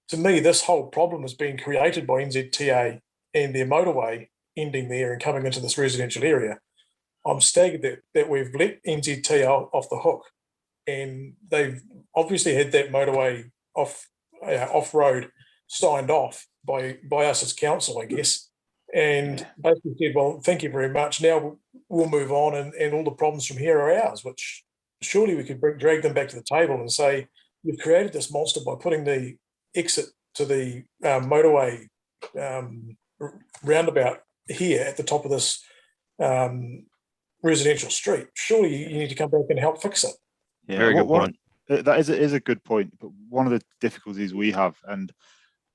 To me, this whole problem has been created by NZTA and their motorway ending there and coming into this residential area. I'm staggered that we've let NZTA off the hook, and they've obviously had that motorway off-road signed off by us as council, I guess, and basically said, well, thank you very much. Now we'll move on, and all the problems from here are ours, which surely we could drag them back to the table and say, you've created this monster by putting the exit to the motorway roundabout here at the top of this residential street. Surely you need to come back and help fix it. Yeah, Very good point. That is a good point. But one of the difficulties we have, and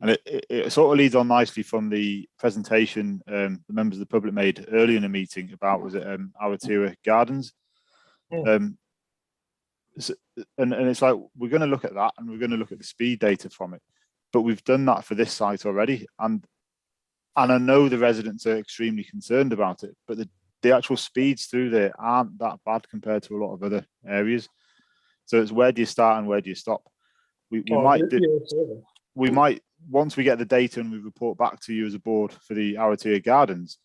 it sort of leads on nicely from the presentation the members of the public made earlier in the meeting about, was it Awatere Gardens? And it's like, we're going to look at that and we're going to look at the speed data from it, but we've done that for this site already, and I know the residents are extremely concerned about it, but the actual speeds through there aren't that bad compared to a lot of other areas. So it's, where do you start and where do you stop? We might, once we get the data and we report back to you as a board for the Awatere Gardens,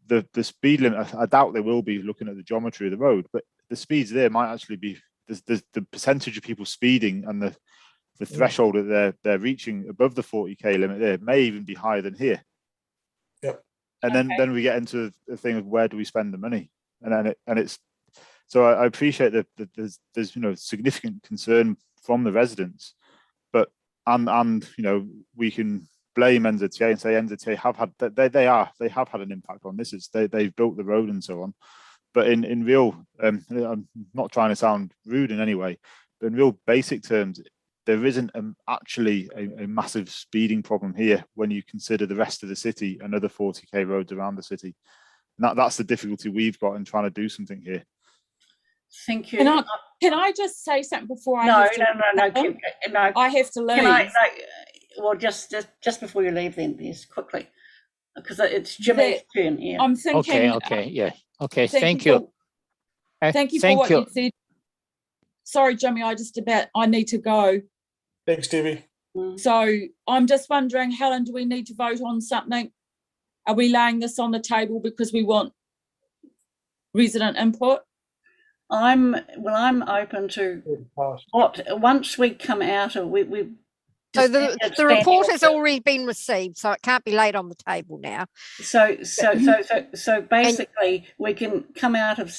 the speed limit, I doubt they will be looking at the geometry of the road, but the speeds there might actually be, the percentage of people speeding and the threshold that they're reaching above the 40k limit there may even be higher than here. Yep. And then we get into the thing of, where do we spend the money? And it's, so I appreciate that there's significant concern from the residents, but and we can blame NZTA and say NZTA have had, they have had an impact on this. It's they've built the road and so on, but in real, I'm not trying to sound rude in any way, but in real basic terms, there isn't actually a massive speeding problem here when you consider the rest of the city and other 40k roads around the city. And that's the difficulty we've got in trying to do something here. Thank you. Can I just say something before I no, have to no. I have to leave. Well, just before you leave then, yes, quickly, because it's Jimmy's turn. Yeah. I'm thinking. Okay, yeah. Okay, thank you. Thank you for what you said. Sorry, Jimmy, I need to go. Thanks, Debbie. So I'm just wondering, Helen, do we need to vote on something? Are we laying this on the table because we want resident input? I'm open to what, once we come out of so the report has already been received, so it can't be laid on the table now. So basically we can come out of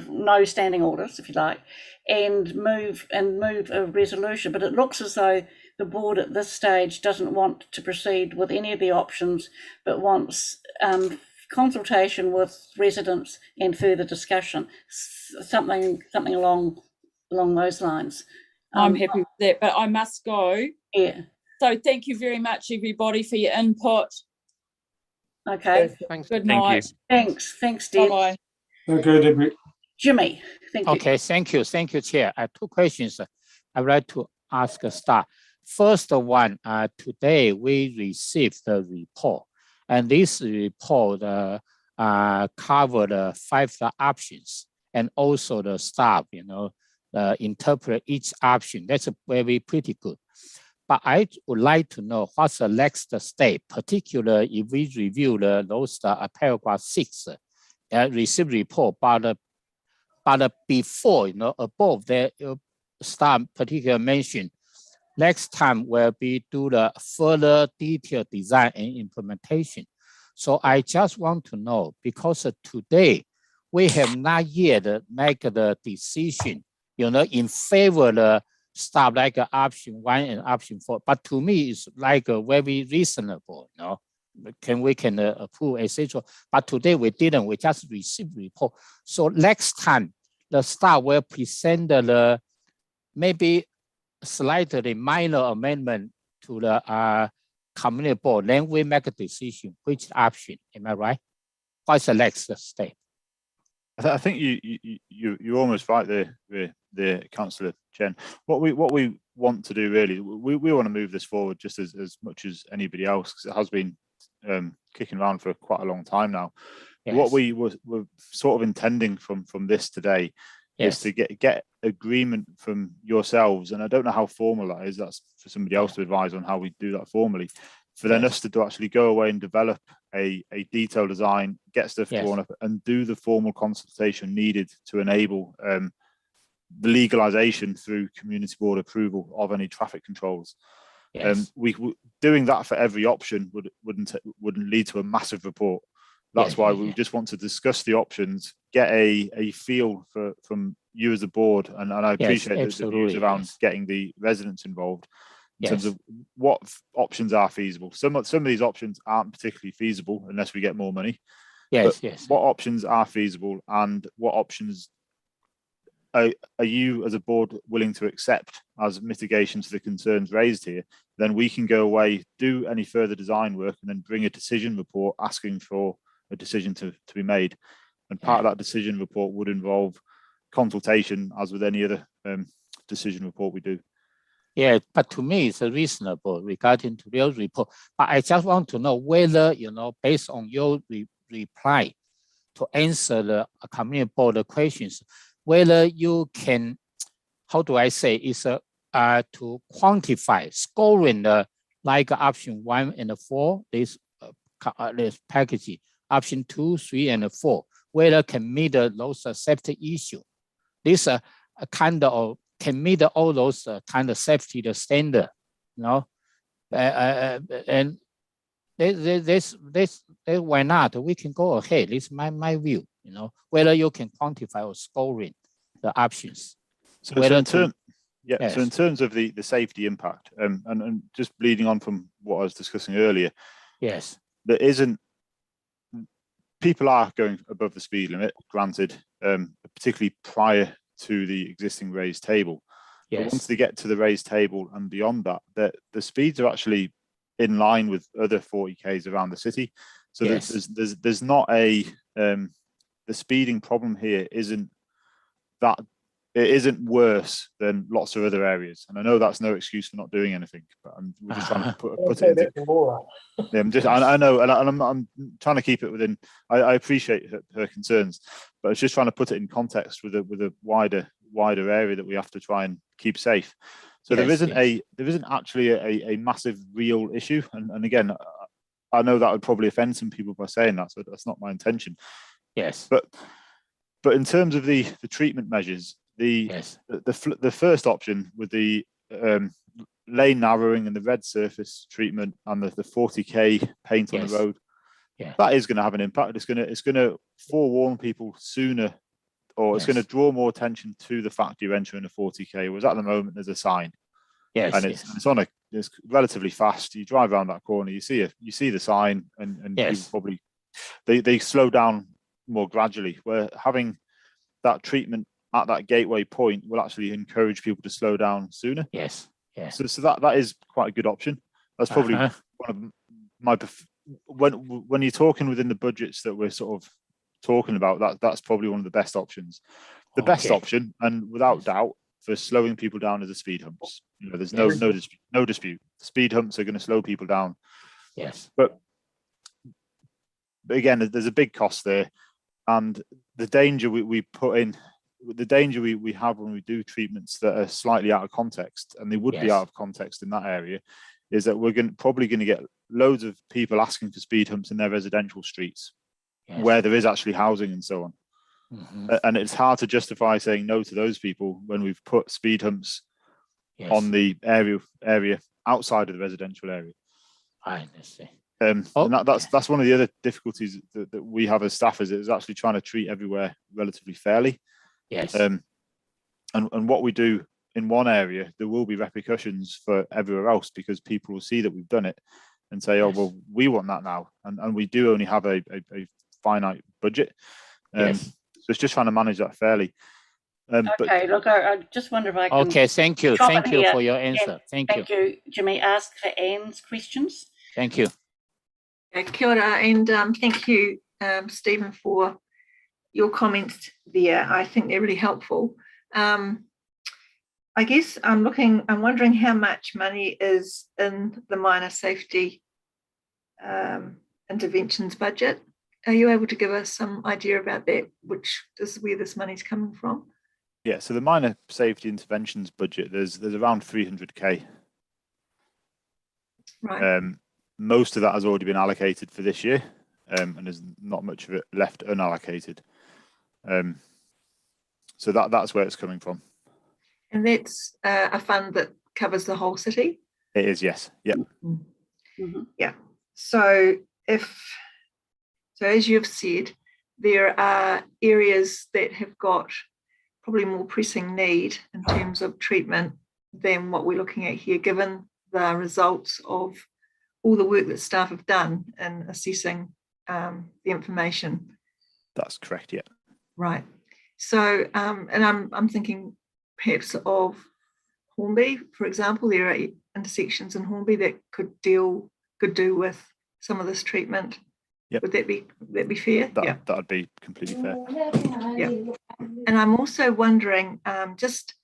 no standing orders, if you like, and move a resolution. But it looks as though the board at this stage doesn't want to proceed with any of the options, but wants consultation with residents and further discussion, something along those lines. I'm happy with that, but I must go. Yeah. So thank you very much, everybody, for your input. Okay. Thanks. Good night. Thanks, Deb. Bye-bye. Okay, Debbie. Jimmy, thank you. Okay, thank you, Chair. I have two questions I'd like to ask Star. First one, today we received the report, and this report covered 5 options, and also the staff, interpret each option. That's very pretty good. But I would like to know what's the next step, particularly if we review those paragraph 6, receive report, but before, above the staff particularly mentioned, next time will be do the further detailed design and implementation. So I just want to know, because today we have not yet make the decision, in favor of the stuff like option 1 and option 4. But to me, it's like very reasonable, we can approve, etc. But today we didn't. We just received report. So next time the staff will present the maybe slightly minor amendment to the community board. Then we make a decision which option. Am I right? What's the next step? I think you're almost right there, Councillor Chen. What we want to do really, we want to move this forward just as much as anybody else, because it has been kicking around for quite a long time now. Yes. What we were sort of intending from this today is to get agreement from yourselves, and I don't know how formal that is. That's for somebody else to advise on how we do that formally. For then us to actually go away and develop a detailed design, get stuff drawn up, and do the formal consultation needed to enable the legalization through community board approval of any traffic controls. We doing that for every option wouldn't lead to a massive report. That's why we just want to discuss the options, get a feel from you as a board, and I appreciate the views around getting the residents involved in terms of what options are feasible. Some of these options aren't particularly feasible unless we get more money. What options are feasible, and what options are you as a board willing to accept as mitigation to the concerns raised here? Then we can go away, do any further design work, and then bring a decision report asking for a decision to be made. And part of that decision report would involve consultation, as with any other decision report we do. Yeah, but to me, it's reasonable regarding to your report. But I just want to know whether, based on your reply to answer the community board questions, whether you can, how do I say, is to quantify scoring the like option 1 and 4, this package, option 2, 3, and 4, whether can meet those safety issue. This kind of can meet all those kind of safety standard, and this why not? We can go ahead. This is my view. Whether you can quantify or scoring the options. So in terms of the safety impact, and just leading on from what I was discussing earlier, there isn't. People are going above the speed limit, granted, particularly prior to the existing raised table. But once they get to the raised table and beyond that, the speeds are actually in line with other 40Ks around the city. So there's not a the speeding problem here isn't that. It isn't worse than lots of other areas, and I know that's no excuse for not doing anything. But we're just trying to put it into. I know, and I'm trying to keep it within. I appreciate her concerns, but it's just trying to put it in context with a wider area that we have to try and keep safe. So there isn't actually a massive real issue, and again, I know that would probably offend some people by saying that, so that's not my intention. But in terms of the treatment measures. The first option with the lane narrowing and the red surface treatment and the 40K paint on the road, that is going to have an impact. It's going to forewarn people sooner, or it's going to draw more attention to the fact you're entering a 40K. Whereas at the moment there's a sign, and it's relatively fast. You drive around that corner, you see the sign, and people probably they slow down more gradually. Where having that treatment at that gateway point will actually encourage people to slow down sooner. So that is quite a good option. That's probably one of my when you're talking within the budgets that we're sort of talking about, that's probably one of the best options. The best option, and without doubt, for slowing people down is the speed humps. There's no dispute. The speed humps are going to slow people down. But again, there's a big cost there, and the danger we put in. The danger we have when we do treatments that are slightly out of context, and they would be out of context in that area, is that we're probably going to get loads of people asking for speed humps in their residential streets where there is actually housing and so on. And it's hard to justify saying no to those people when we've put speed humps on the area outside of the residential area. I see. And that's one of the other difficulties that we have as staff is actually trying to treat everywhere relatively fairly. And what we do in one area, there will be repercussions for everywhere else, because people will see that we've done it and say, oh, well, we want that now. And we do only have a finite budget. So it's just trying to manage that fairly. Okay, look, I just wonder if I can... Okay, thank you. Thank you for your answer. Thank you, Jimmy. Ask for Anne's questions. Thank you. Kia ora, and thank you, Stephen, for your comments there. I think they're really helpful. I guess I'm wondering how much money is in the minor safety interventions budget. Are you able to give us some idea about that, which is where this money's coming from? Yeah, so the minor safety interventions budget, there's around 300k. Right. Most of that has already been allocated for this year, and there's not much of it left unallocated. So that's where it's coming from. And that's a fund that covers the whole city? It is, yes. Yep. Yeah. So as you've said, there are areas that have got probably more pressing need in terms of treatment than what we're looking at here, given the results of all the work that staff have done in assessing the information. That's correct, yeah. Right. So, and I'm thinking perhaps of Hornby, for example. There are intersections in Hornby that could do with some of this treatment. Yep. Would that be fair? Yeah, that would be completely fair. Yeah. And I'm also wondering, just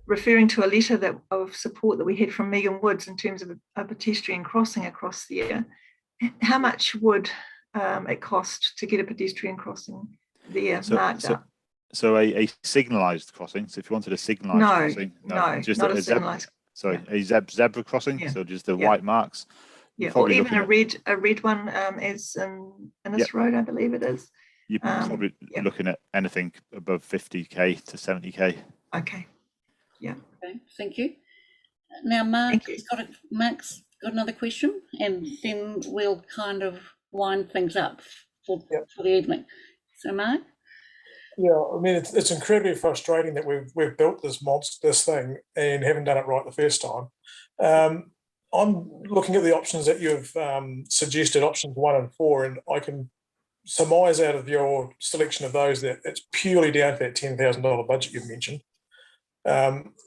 referring to a letter of support that we had from Megan Woods in terms of a pedestrian crossing across there, how much would it cost to get a pedestrian crossing there marked up? So a signalised crossing. So if you wanted a signalised crossing, just not a signalised. Sorry, a zebra crossing. Yeah. So just the white marks. Yeah, or even a red one, as in this road, I believe it is. You're probably looking at anything above 50k to 70k. Okay. Yeah. Okay. Thank you. Now, Mark's got another question, and then we'll kind of wind things up for the evening. So, Mark. Yeah, I mean, it's incredibly frustrating that we've built this thing and haven't done it right the first time. I'm looking at the options that you've suggested, options 1 and 4, and I can surmise out of your selection of those that it's purely down to that $10,000 budget you've mentioned.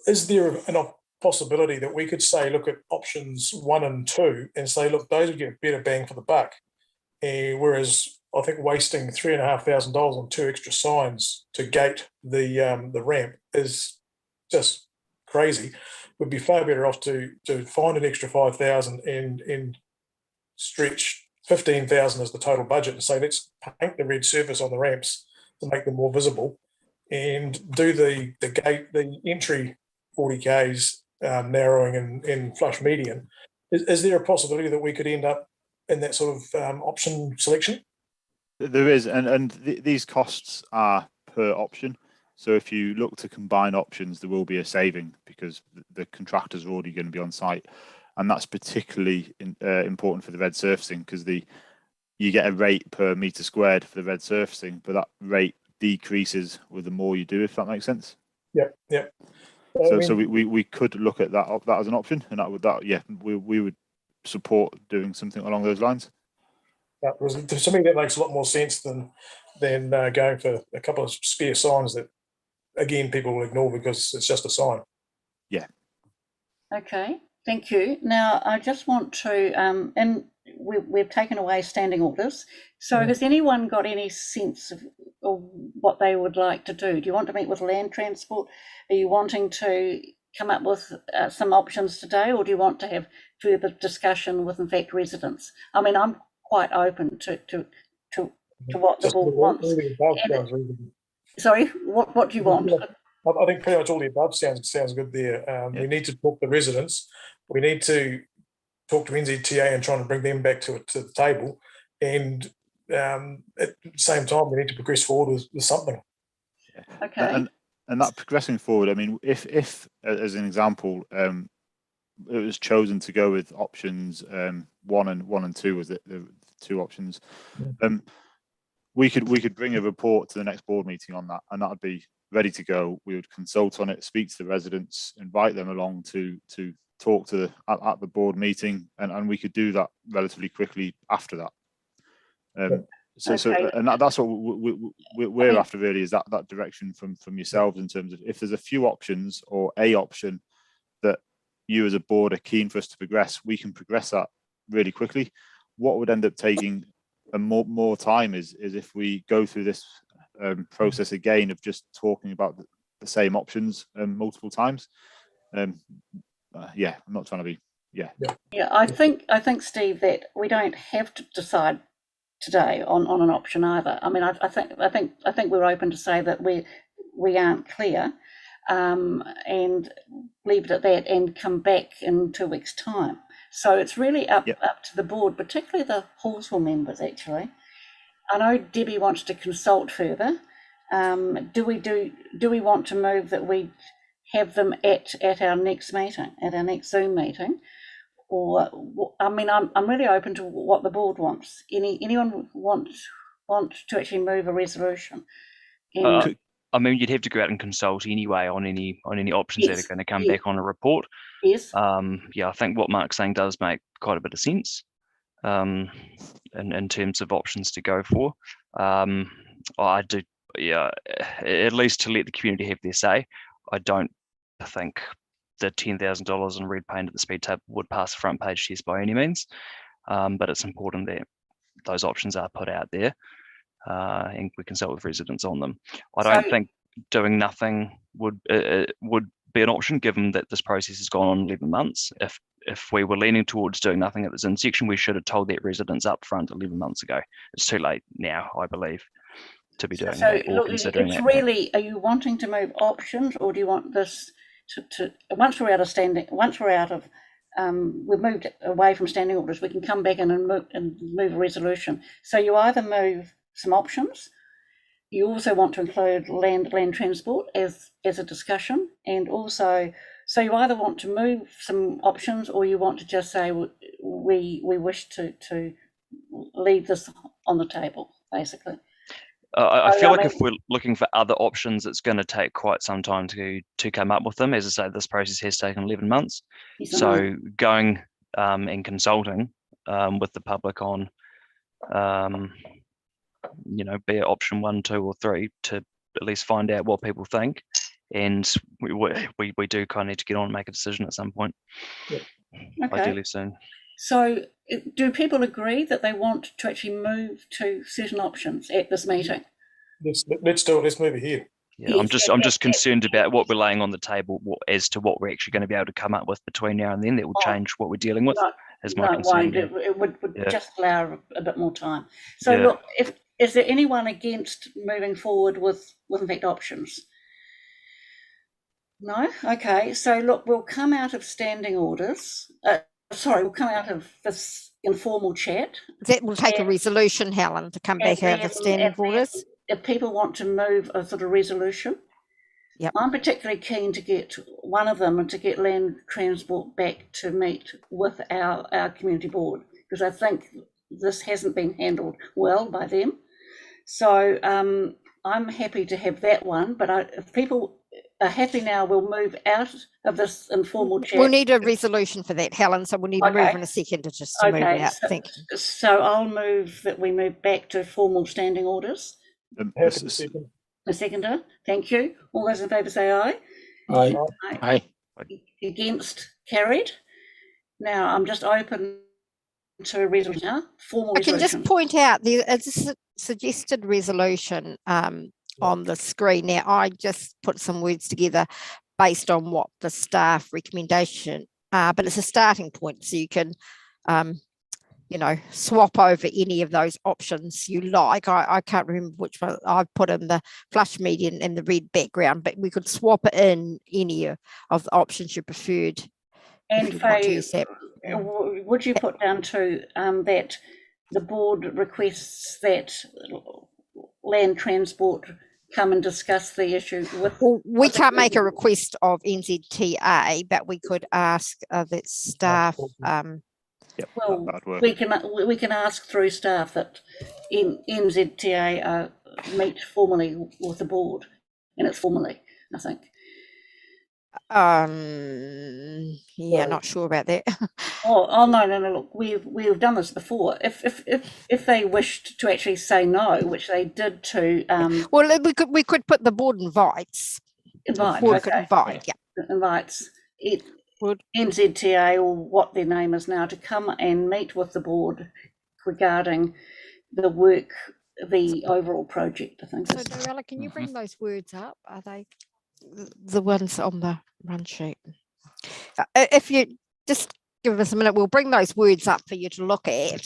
Is there enough possibility that we could say, look at options 1 and 2 and say, look, those would get better bang for the buck, whereas I think wasting $3,500 on 2 extra signs to gate the ramp is just crazy. Would be far better off to find an extra 5,000 and stretch 15,000 as the total budget and say, let's paint the red surface on the ramps to make them more visible and do the entry 40Ks narrowing and flush median. Is there a possibility that we could end up in that sort of option selection? There is, and these costs are per option. So if you look to combine options, there will be a saving because the contractors are already going to be on site, and that's particularly important for the red surfacing because you get a rate per metre squared for the red surfacing, but that rate decreases with the more you do, if that makes sense. Yep. So we could look at that as an option, and we would support doing something along those lines. To me, that makes a lot more sense than going for a couple of spare signs that, again, people will ignore because it's just a sign. Yeah. Okay, thank you. Now, I just want to, and we've taken away standing orders. So has anyone got any sense of what they would like to do? Do you want to meet with land transport? Are you wanting to come up with some options today, or do you want to have further discussion with, in fact, residents? I mean, I'm quite open to what the board wants. Sorry, what do you want? I think pretty much all the above sounds good there. We need to talk to residents. We need to talk to NZTA and try and bring them back to the table. And at the same time, we need to progress forward with something. Okay. And that progressing forward, I mean, if as an example, it was chosen to go with options 1 and 2 was the 2 options. We could bring a report to the next board meeting on that, and that would be ready to go. We would consult on it, speak to the residents, invite them along to talk to at the board meeting, and we could do that relatively quickly after that. And that's what we're after really, is that direction from yourselves in terms of if there's a few options or a option that you as a board are keen for us to progress, we can progress that really quickly. What would end up taking more time is if we go through this process again of just talking about the same options multiple times. I'm not trying to be. I think Steve, that we don't have to decide today on an option either. I mean, I think we're open to say that we aren't clear, and leave it at that and come back in 2 weeks' time. So it's really up to the board, particularly the Halswell members, actually. I know Debbie wants to consult further. Do we want to move that we have them at our next meeting, at our next Zoom meeting? Or, I mean, I'm really open to what the board wants. Anyone want to actually move a resolution? I mean, you'd have to go out and consult anyway on any options that are going to come back on a report. Yes. Yeah, I think what Mark's saying does make quite a bit of sense in terms of options to go for. I do, yeah, at least to let the community have their say. I don't think the $10,000 in red paint at the speed table would pass the front page test by any means, but it's important that those options are put out there. And we consult with residents on them. I don't think doing nothing would be an option, given that this process has gone on 11 months. If we were leaning towards doing nothing at this intersection, we should have told that residents up front 11 months ago. It's too late now, I believe, to be doing that or considering that. Really, are you wanting to move options, or do you want this to once we're out of we've moved away from standing orders, we can come back in and move a resolution. So you either move some options. You also want to include land transport as a discussion, and also, so you either want to move some options, or you want to just say we wish to leave this on the table, basically. I feel like if we're looking for other options, it's going to take quite some time to come up with them. As I say, this process has taken 11 months. So going and consulting with the public on be it option 1, 2, or 3 to at least find out what people think, and we do kind of need to get on and make a decision at some point, ideally soon. So do people agree that they want to actually move to certain options at this meeting? Let's do it. Let's move ahead. Yeah, I'm just concerned about what we're laying on the table as to what we're actually going to be able to come up with between now and then. That will change what we're dealing with. Is my concern. It would just allow a bit more time. So look, is there anyone against moving forward with in fact options? No? Okay. So look, we'll come out of standing orders. We'll come out of this informal chat. That will take a resolution, Helen, to come back out of standing orders. If people want to move a sort of resolution, I'm particularly keen to get one of them and to get land transport back to meet with our community board, because I think this hasn't been handled well by them. So I'm happy to have that one, but if people are happy now, we'll move out of this informal chat. We'll need a resolution for that, Helen, so we'll need to move in a second to just move it out. Thank you. So I'll move that we move back to formal standing orders. A seconder. Thank you. All those in favour say aye. Aye. Aye. Against? Carried. Now I'm just open to a resolution now. Formal resolution. I can just point out there's a suggested resolution on the screen. Now I just put some words together based on what the staff recommendation but it's a starting point, so you can swap over any of those options you like. I can't remember which one I've put in, the flush median and the red background, but we could swap in any of the options you preferred. And Faye, would you put down to that the board requests that land transport come and discuss the issue with? Well, we can't make a request of NZTA, but we could ask that staff. Well, we can ask through staff that NZTA meet formally with the board, and it's formally, I think. Not sure about that. No. Look, we've done this before. If they wished to actually say no, which they did to. Well, we could put the board invites. Invites. NZTA, or what their name is now, to come and meet with the board regarding the work, the overall project, I think. So, Dorella, can you bring those words up? Are they the ones on the run sheet? If you just give us a minute, we'll bring those words up for you to look at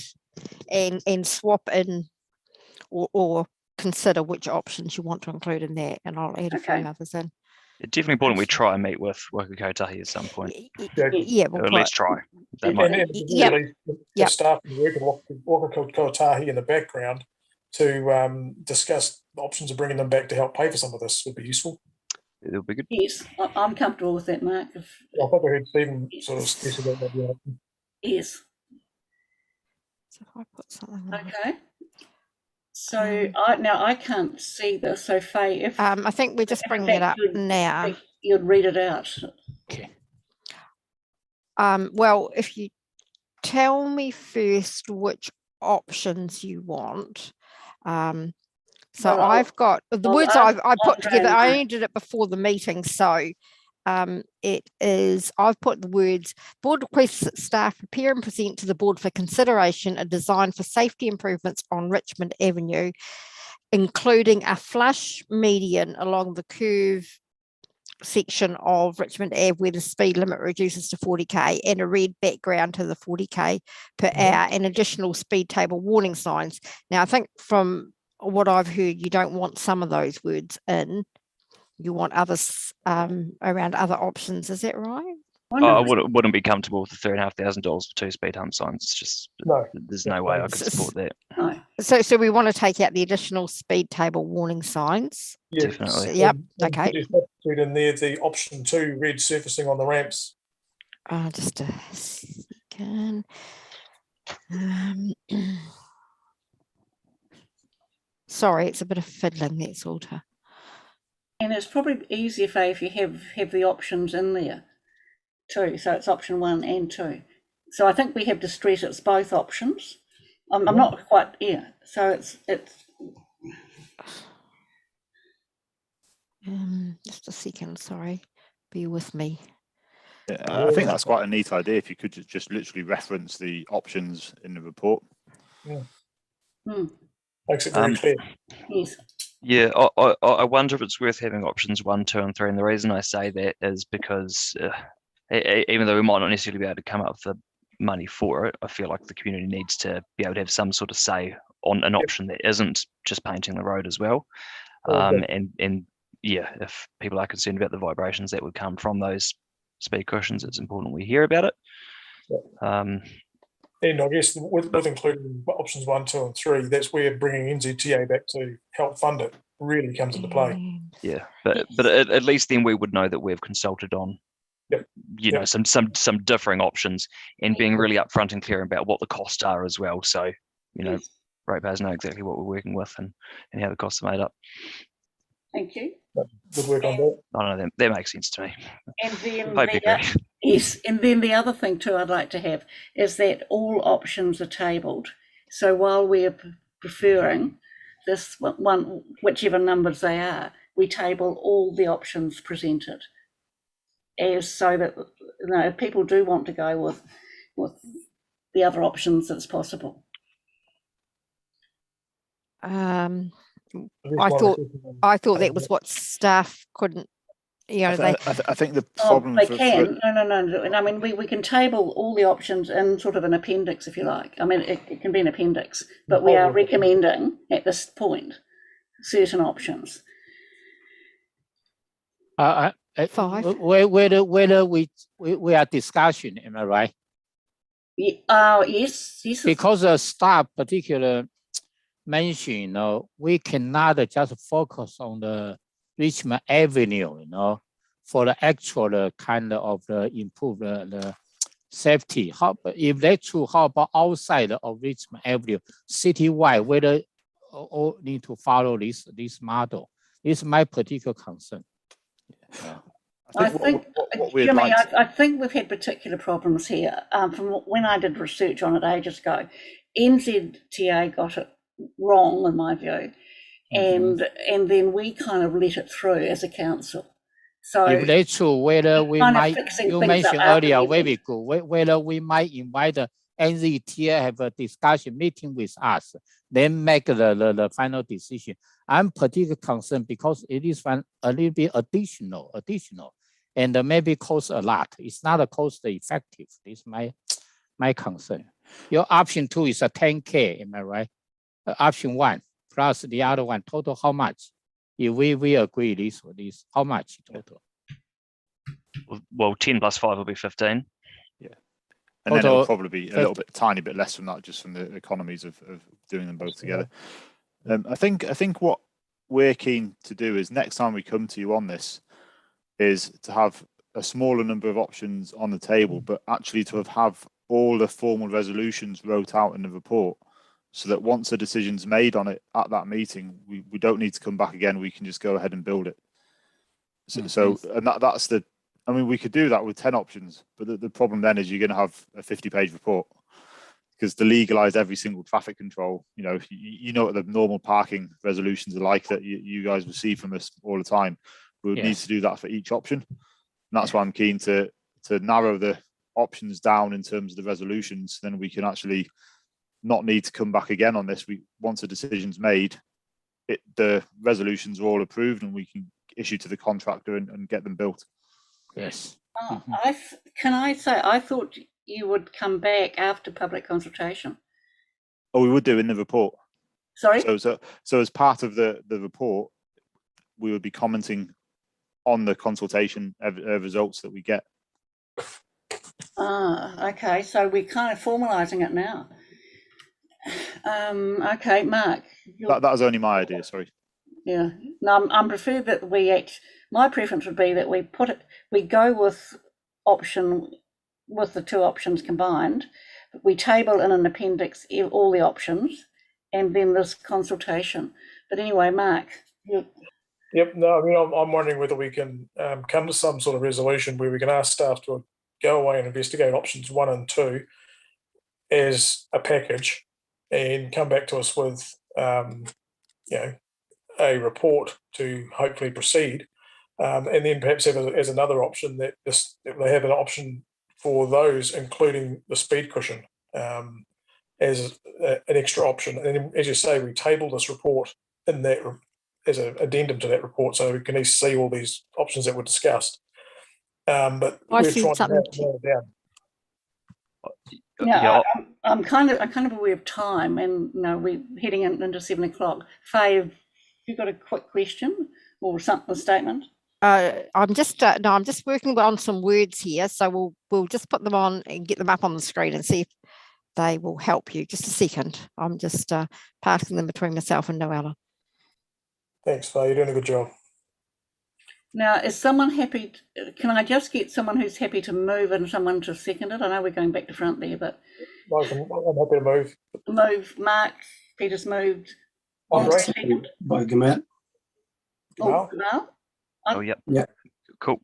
and swap in or consider which options you want to include in there, and I'll add a few others in. It's definitely important we try and meet with Waka Kotahi at some point. Yeah, we'll Or at least try. That And might. at the very least, the staff can work with Waka Kotahi in the background to discuss the options of bringing them back to help pay for some of this would be useful. It'll be good. Yes, I'm comfortable with that, Mark. I think I heard Stephen sort of stress about that. Yes. So if I put something Okay. So now I can't see this. So Faye, if I think we're just bringing it up now. You'd read it out. Okay. Well, if you tell me first which options you want. So Well, I've got the words I put together. I I'll- only did it before the meeting, so it is. I've put the words: board requests that staff prepare and present to the board for consideration a design for safety improvements on Richmond Avenue, including a flush median along the curve section of Richmond Ave where the speed limit reduces to 40k and a red background to the 40k per hour and additional speed table warning signs. Now, I think from what I've heard, you don't want some of those words in. You want others around other options. Is that right? I wouldn't be comfortable with the $3,500 for 2 speed hump signs. It's just there's no way I could support that. No. So we want to take out the additional speed table warning signs. Yeah, Definitely. Yep. And Okay. just substitute in there the option 2, red surfacing on the ramps. Just a second. Sorry, it's a bit of fiddling. That's all. And it's probably easier if you have the options in there too. So it's option 1 and 2. So I think we have to stress it's both options. I'm not quite So it's just a second. Sorry, bear with me. Yeah, I think that's quite a neat idea. If you could just literally reference the options in the report. Yeah. Makes it very clear. Yes. Yeah, I wonder if it's worth having options 1, 2, and 3. And the reason I say that is because even though we might not necessarily be able to come up with the money for it, I feel like the community needs to be able to have some sort of say on an option that isn't just painting the road as well. And yeah, if people are concerned about the vibrations that would come from those speed cushions, it's important we hear about it. And I guess with including options 1, 2, and 3, that's where bringing NZTA back to help fund it really comes into play. Yeah, but at least then we would know that we've consulted on, you know, some differing options and being really upfront and clear about what the costs are as well. So, you know, ratepayers know exactly what we're working with and how the costs are made up. Thank you. Good work on that. I don't know, that makes sense to me. And then Hope you agree. yes, and then the other thing too I'd like to have is that all options are tabled. So while we're preferring this one, whichever numbers they are, we table all the options presented, as so that if people do want to go with the other options, it's possible. I thought that was what staff couldn't. I think the problem they can. No. I mean, we can table all the options in sort of an appendix, if you like. I mean, it can be an appendix, but we are recommending at this point certain options. Whether we are discussion, am I right? Yes. Because the staff particular mention, we cannot just focus on the Richmond Avenue, for the actual kind of improve the safety. If that's true, how about outside of Richmond Avenue, citywide, whether all need to follow this model? This is my particular concern. I think we've had particular problems here. From when I did research on it ages ago, NZTA got it wrong in my view, and then we kind of let it through as a council. So if that's true, whether we might, you mentioned earlier, very good, whether we might invite the NZTA have a discussion meeting with us, then make the final decision. I'm particularly concerned because it is a little bit additional, and maybe cost a lot. It's not a cost effective. This is my concern. Your option 2 is a 10K, am I right? Option 1. plus the other one, total how much? If we agree this or this, how much total? Well, 10 plus 5 will be 15. Yeah. And then it'll probably be a little bit, tiny bit less from that, just from the economies of doing them both together. I think what we're keen to do is next time we come to you on this is to have a smaller number of options on the table, but actually to have all the formal resolutions wrote out in the report, so that once a decision's made on it at that meeting, we don't need to come back again. We can just go ahead and build it. So and that's the, I mean, we could do that with 10 options, but the problem then is you're going to have a 50-page report, because to legalize every single traffic control, you know what the normal parking resolutions are like that you guys receive from us all the time. We would need to do that for each option. And that's why I'm keen to narrow the options down in terms of the resolutions. Then we can actually not need to come back again on this. Once a decision's made, the resolutions are all approved and we can issue to the contractor and get them built. Yes. Can I say, I thought you would come back after public consultation. Oh, we would do in the report. Sorry? So as part of the report, we would be commenting on the consultation results that we get. Okay, so we're kind of formalising it now. Okay, Mark. That was only my idea, sorry. Yeah, no, I'm preferred that my preference would be that we go with the two options combined, we table in an appendix all the options, and then this consultation. But anyway, Mark. Yep, no, I mean, I'm wondering whether we can come to some sort of resolution where we can ask staff to go away and investigate options 1 and 2 as a package and come back to us with, a report to hopefully proceed. And then perhaps have as another option that they have an option for those, including the speed cushion as an extra option. And then, as you say, we table this report in that as an addendum to that report, so we can see all these options that were discussed. But we're trying to narrow it down. Yeah, I'm kind of aware of time, and we're heading into 7 o'clock. Faye, have you got a quick question or a statement? I'm just working on some words here, so we'll just put them on and get them up on the screen and see if they will help you. Just a second. I'm just passing them between myself and Noella. Thanks, Faye. You're doing a good job. Now, is someone happy? Can I just get someone who's happy to move and someone to second it? I know we're going back to front there, but I'm happy to move. Move. Mark. Peter's moved. By Gamal. Gamal? Oh, yep. Yeah. Cool.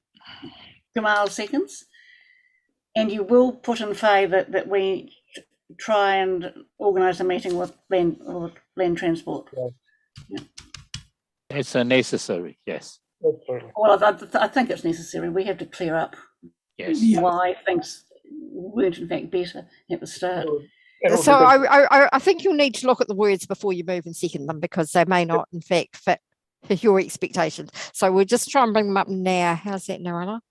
Gamal seconds. And you will put in favour that we try and organise a meeting with land transport. Yeah. It's necessary, yes. Absolutely. Well, I think it's necessary. We have to clear up why things weren't in fact better at the start. So I think you'll need to look at the words before you move and second them, because they may not in fact fit your expectations. So we'll just try and bring them up now. How's that, Noella?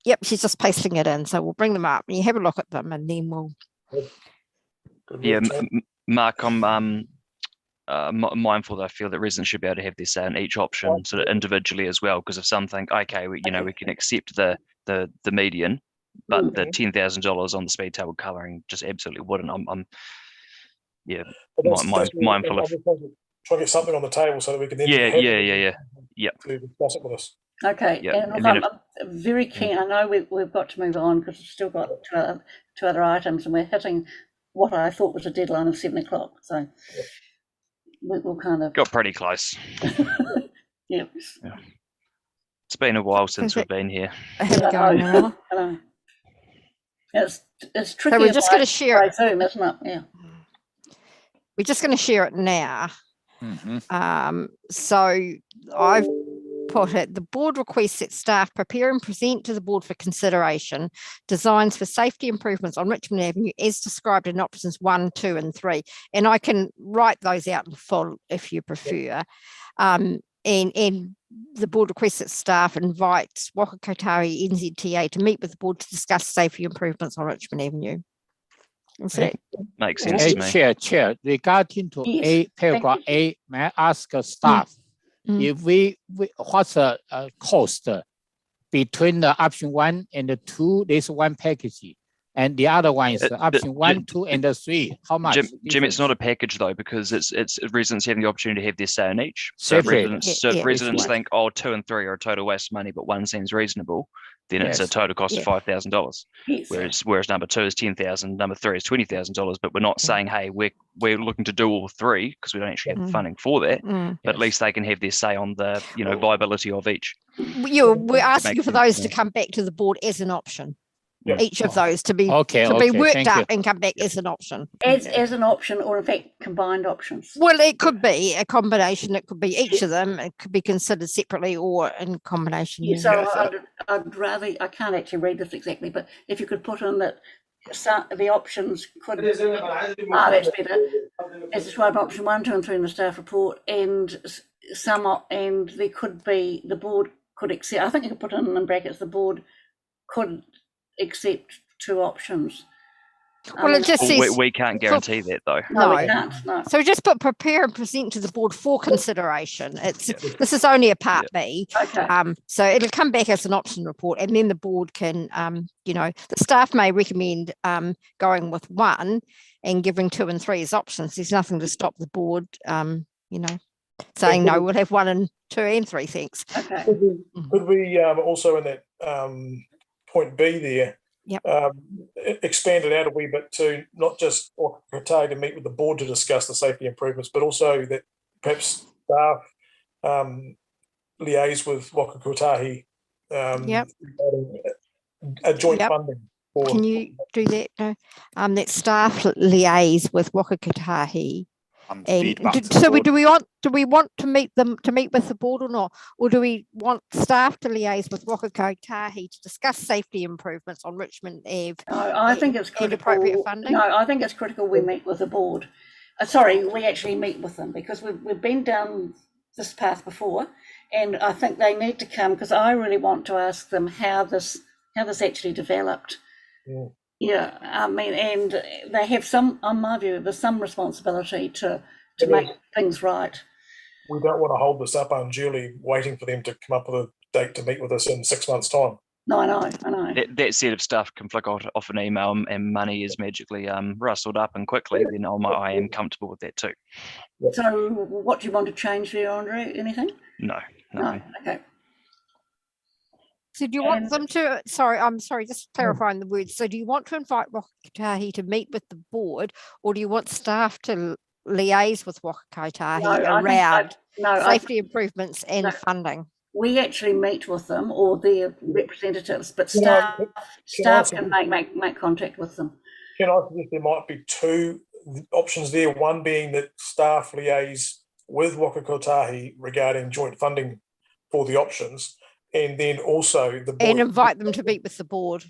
Yep, she's just pasting it in. So we'll bring them up and you have a look at them, and then we'll. Yeah, Mark, I'm mindful that I feel that residents should be able to have their say in each option sort of individually as well, because if some think, okay, we can accept the median, but the $10,000 on the speed table colouring just absolutely wouldn't. I'm mindful of try to get something on the table so that we can then to discuss it with us. Okay, and look, I'm very keen. I know we've got to move on because we've still got two other items, and we're hitting what I thought was a deadline of 7 o'clock. So we'll kind of got pretty close. Yeah. It's been a while since we've been here. It's tricky. So we're just going to share it. Zoom, isn't it? Yeah. We're just going to share it now. Mm-hmm. So I've put it, the board requests that staff prepare and present to the board for consideration designs for safety improvements on Richmond Avenue as described in options 1, 2 and 3. And I can write those out in full if you prefer. And the board requests that staff invite Waka Kotahi NZTA to meet with the board to discuss safety improvements on Richmond Avenue. Makes sense to me. Chair, regarding to Yes, paragraph A, may I ask staff if we what's the cost between the option 1 and the 2? There's one package, and the other one is option 1, 2, and the 3. How much? Jim, it's not a package though, because it's residents having the opportunity to have their say in each. So if Separate. residents think, oh, 2 and 3 are a total waste of money, but 1 seems reasonable, then it's a total cost of $5,000. Whereas number 2 is $10,000, number 3 is $20,000. But we're not saying, hey, we're looking to do all 3 because we don't actually have the funding for that. But at least they can have their say on the viability of each. We're asking for those to come back to the board as an option. Each of those to be worked up and come back as an option. As an option, or in fact combined options. Well, it could be a combination. It could be each of them. It could be considered separately or in combination. Yeah, so I'd rather, I can't actually read this exactly, but if you could put on that the options could that's better. As described, option 1, 2, and 3 in the staff report, and and there could be the board could accept. I think you could put in brackets the board could accept 2 options. Well, it just says we can't guarantee that though. No, we can't. No. So just put prepare and present to the board for consideration. This is only a part B. Okay. So it'll come back as an option report, and then the board can, the staff may recommend going with 1 and giving 2 and 3 as options. There's nothing to stop the board, saying no, we'll have 1 and 2 and 3. Thanks. Okay. Could we also in that point B there, expand it out a wee bit to not just Waka to meet with the board to discuss the safety improvements, but also that perhaps staff liaise with Waka Kotahi a joint funding. Can you do that? No? That staff liaise with Waka Kotahi. And do we want to meet with the board or not, or do we want staff to liaise with Waka Kotahi to discuss safety improvements on Richmond Ave? I think it's critical. Appropriate funding. No, I think it's critical we meet with the board. We actually meet with them because we've been down this path before, and I think they need to come because I really want to ask them how this actually developed. Yeah, I mean, and they have some, on my view, there's some responsibility to make things right. We don't want to hold this up unduly, waiting for them to come up with a date to meet with us in 6 months' time. No, I know. That set of stuff can flick off an email and money is magically rustled up and quickly, then I am comfortable with that too. So what do you want to change there, Andre? Anything? No. Okay. So do you want them to, just clarifying the words. So do you want to invite Waka Kotahi to meet with the board, or do you want staff to liaise with Waka Kotahi around safety improvements and funding? We actually meet with them or their representatives, but staff can make contact with them. Can I suggest there might be 2 options there, one being that staff liaise with Waka Kotahi regarding joint funding for the options, and then also the board. And invite them to meet with the board.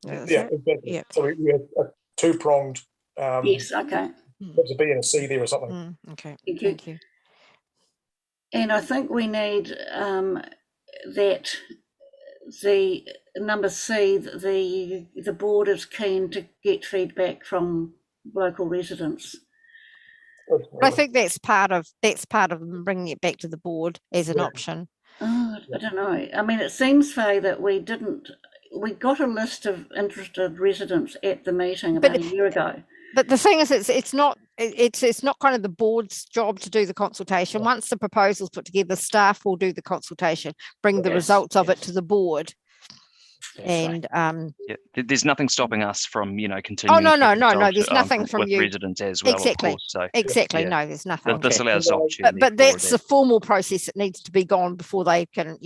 Exactly. Yeah. So we have a 2-pronged. Yes, okay. There's a B and a C there or something. Okay, thank you. And I think we need that the number C, the board is keen to get feedback from local residents. I think that's part of them bringing it back to the board as an option. Oh, I don't know. I mean, it seems, Faye, that we got a list of interested residents at the meeting about a year ago. But the thing is, it's not kind of the board's job to do the consultation. Once the proposal's put together, staff will do the consultation, bring the results of it to the board. And there's nothing stopping us from continuing. Oh no, there's nothing from with you. Residents as well. Exactly. Of course, so, exactly. No, there's nothing. This allows the opportunity. But that's the formal process that needs to be gone before they can,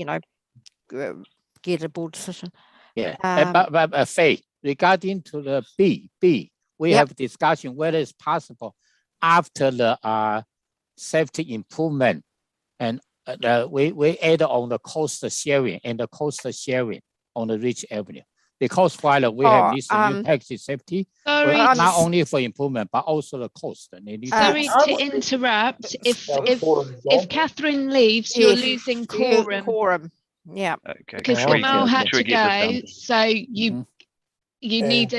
get a board decision. Yeah. But Faye, regarding to the B, we have discussion whether it's possible after the safety improvement, and we add on the cost sharing on the Ridge Avenue, because while we have this new package safety, not only for improvement but also the cost. Sorry to interrupt. If Catherine leaves, you're losing quorum. Yeah. Okay. Because Kamal had to go, so you You need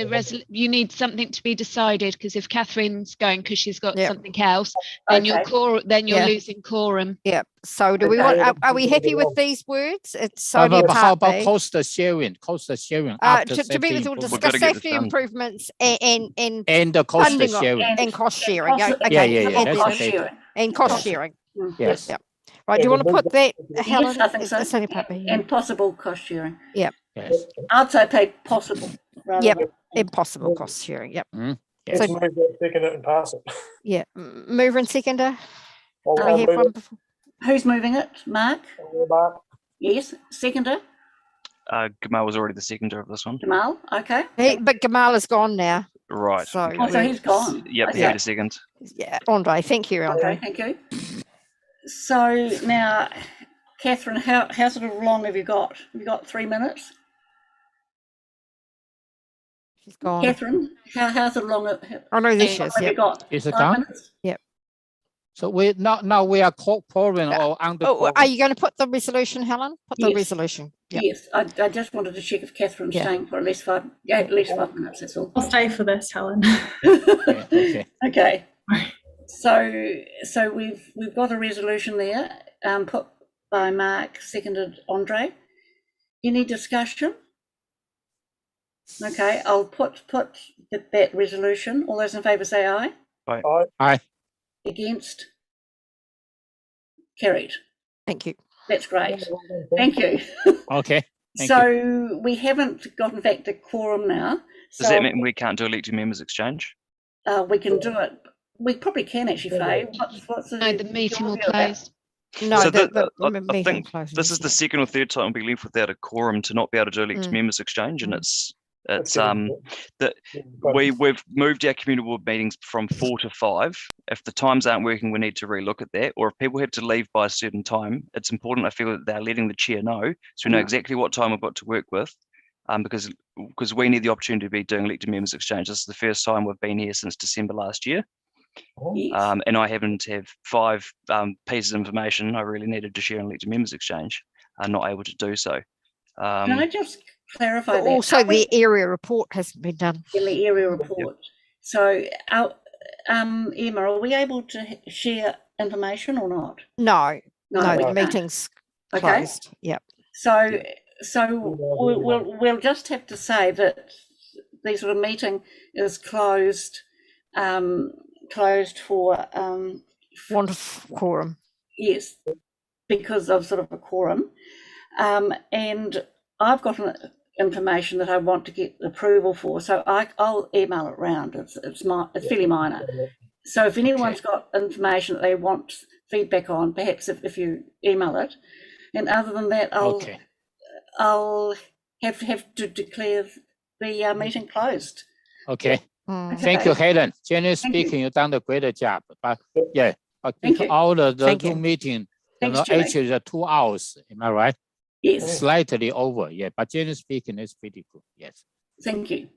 you need something to be decided, because if Catherine's going because she's got something else, then you're losing quorum. Yeah. So do we want? Are we happy with these words? It's so how about cost sharing? Cost sharing to be able to discuss safety improvements and the cost sharing and cost sharing. Cost sharing and cost sharing. Yes. Yeah. Right. Do you want to put that, Helen? Yes, I think so. And possible cost sharing. Yeah. Yes. I'd say pay possible. Yep. Impossible cost sharing. Yep. Yes. So, move that, second it and pass it. Yeah. Mover and seconder. We have one before. Who's moving it? Mark? Mark. Yes. Seconder? Gamal was already the seconder of this one. Gamal, okay. But Gamal is gone now. Right. So he's gone. Yep, okay. he had a second. Yeah. Andre, thank you, Andre. Okay, thank you. So now, Catherine, how sort of long have you got? Have you got 3 minutes? She's gone. Catherine, how sort of long? Oh no, this is. Have you got? Is it 5 gone? minutes? Yep. So we now we are pouring or under. Are you going to put the resolution, Helen? Put the resolution. Yep. Yes, I just wanted to check if Catherine's staying for at least 5 minutes. That's all. I'll stay for this, Helen. Okay. So we've got a resolution there, put by Mark, seconded Andre. Any discussion? Okay, I'll put that resolution. All those in favour say aye. Aye. Aye. Against? Carried. Thank you. That's great. Thank you. Okay. So we haven't gotten back to quorum now. Does that mean we can't do elected members exchange? We can do it. We probably can actually, Faye. What's the meeting will close. No, so the I think this is the second or third time we'll be left without a quorum to not be able to do elected members exchange, and it's that we've moved our community board meetings from 4 to 5. If the times aren't working, we need to relook at that. Or if people have to leave by a certain time, it's important I feel that they're letting the chair know, so we know exactly what time we've got to work with. Because we need the opportunity to be doing elected members exchange. This is the first time we've been here since December last year. Yes. And I happen to have 5 pieces of information I really needed to share in elected members exchange. I'm not able to do so. Can I just clarify that? Also, the area report hasn't been done. In the area report. So, Emma, are we able to share information or not? No, the can't. meeting's closed. Okay. Yep. So we'll just have to say that the sort of meeting is closed. Closed for want of quorum. Yes, because of sort of a quorum, and I've got information that I want to get approval for, so I'll email it round. It's fairly minor. So if anyone's got information that they want feedback on, perhaps if you email it, and other than that, I'll have to declare the meeting closed. Okay. Thank you, Helen. Generally speaking, you've done a great job. But yeah, all the Zoom meeting, actually the 2 hours. Am I right? Yes. Slightly over. Yeah, but generally speaking, it's pretty good. Yes. Thank you.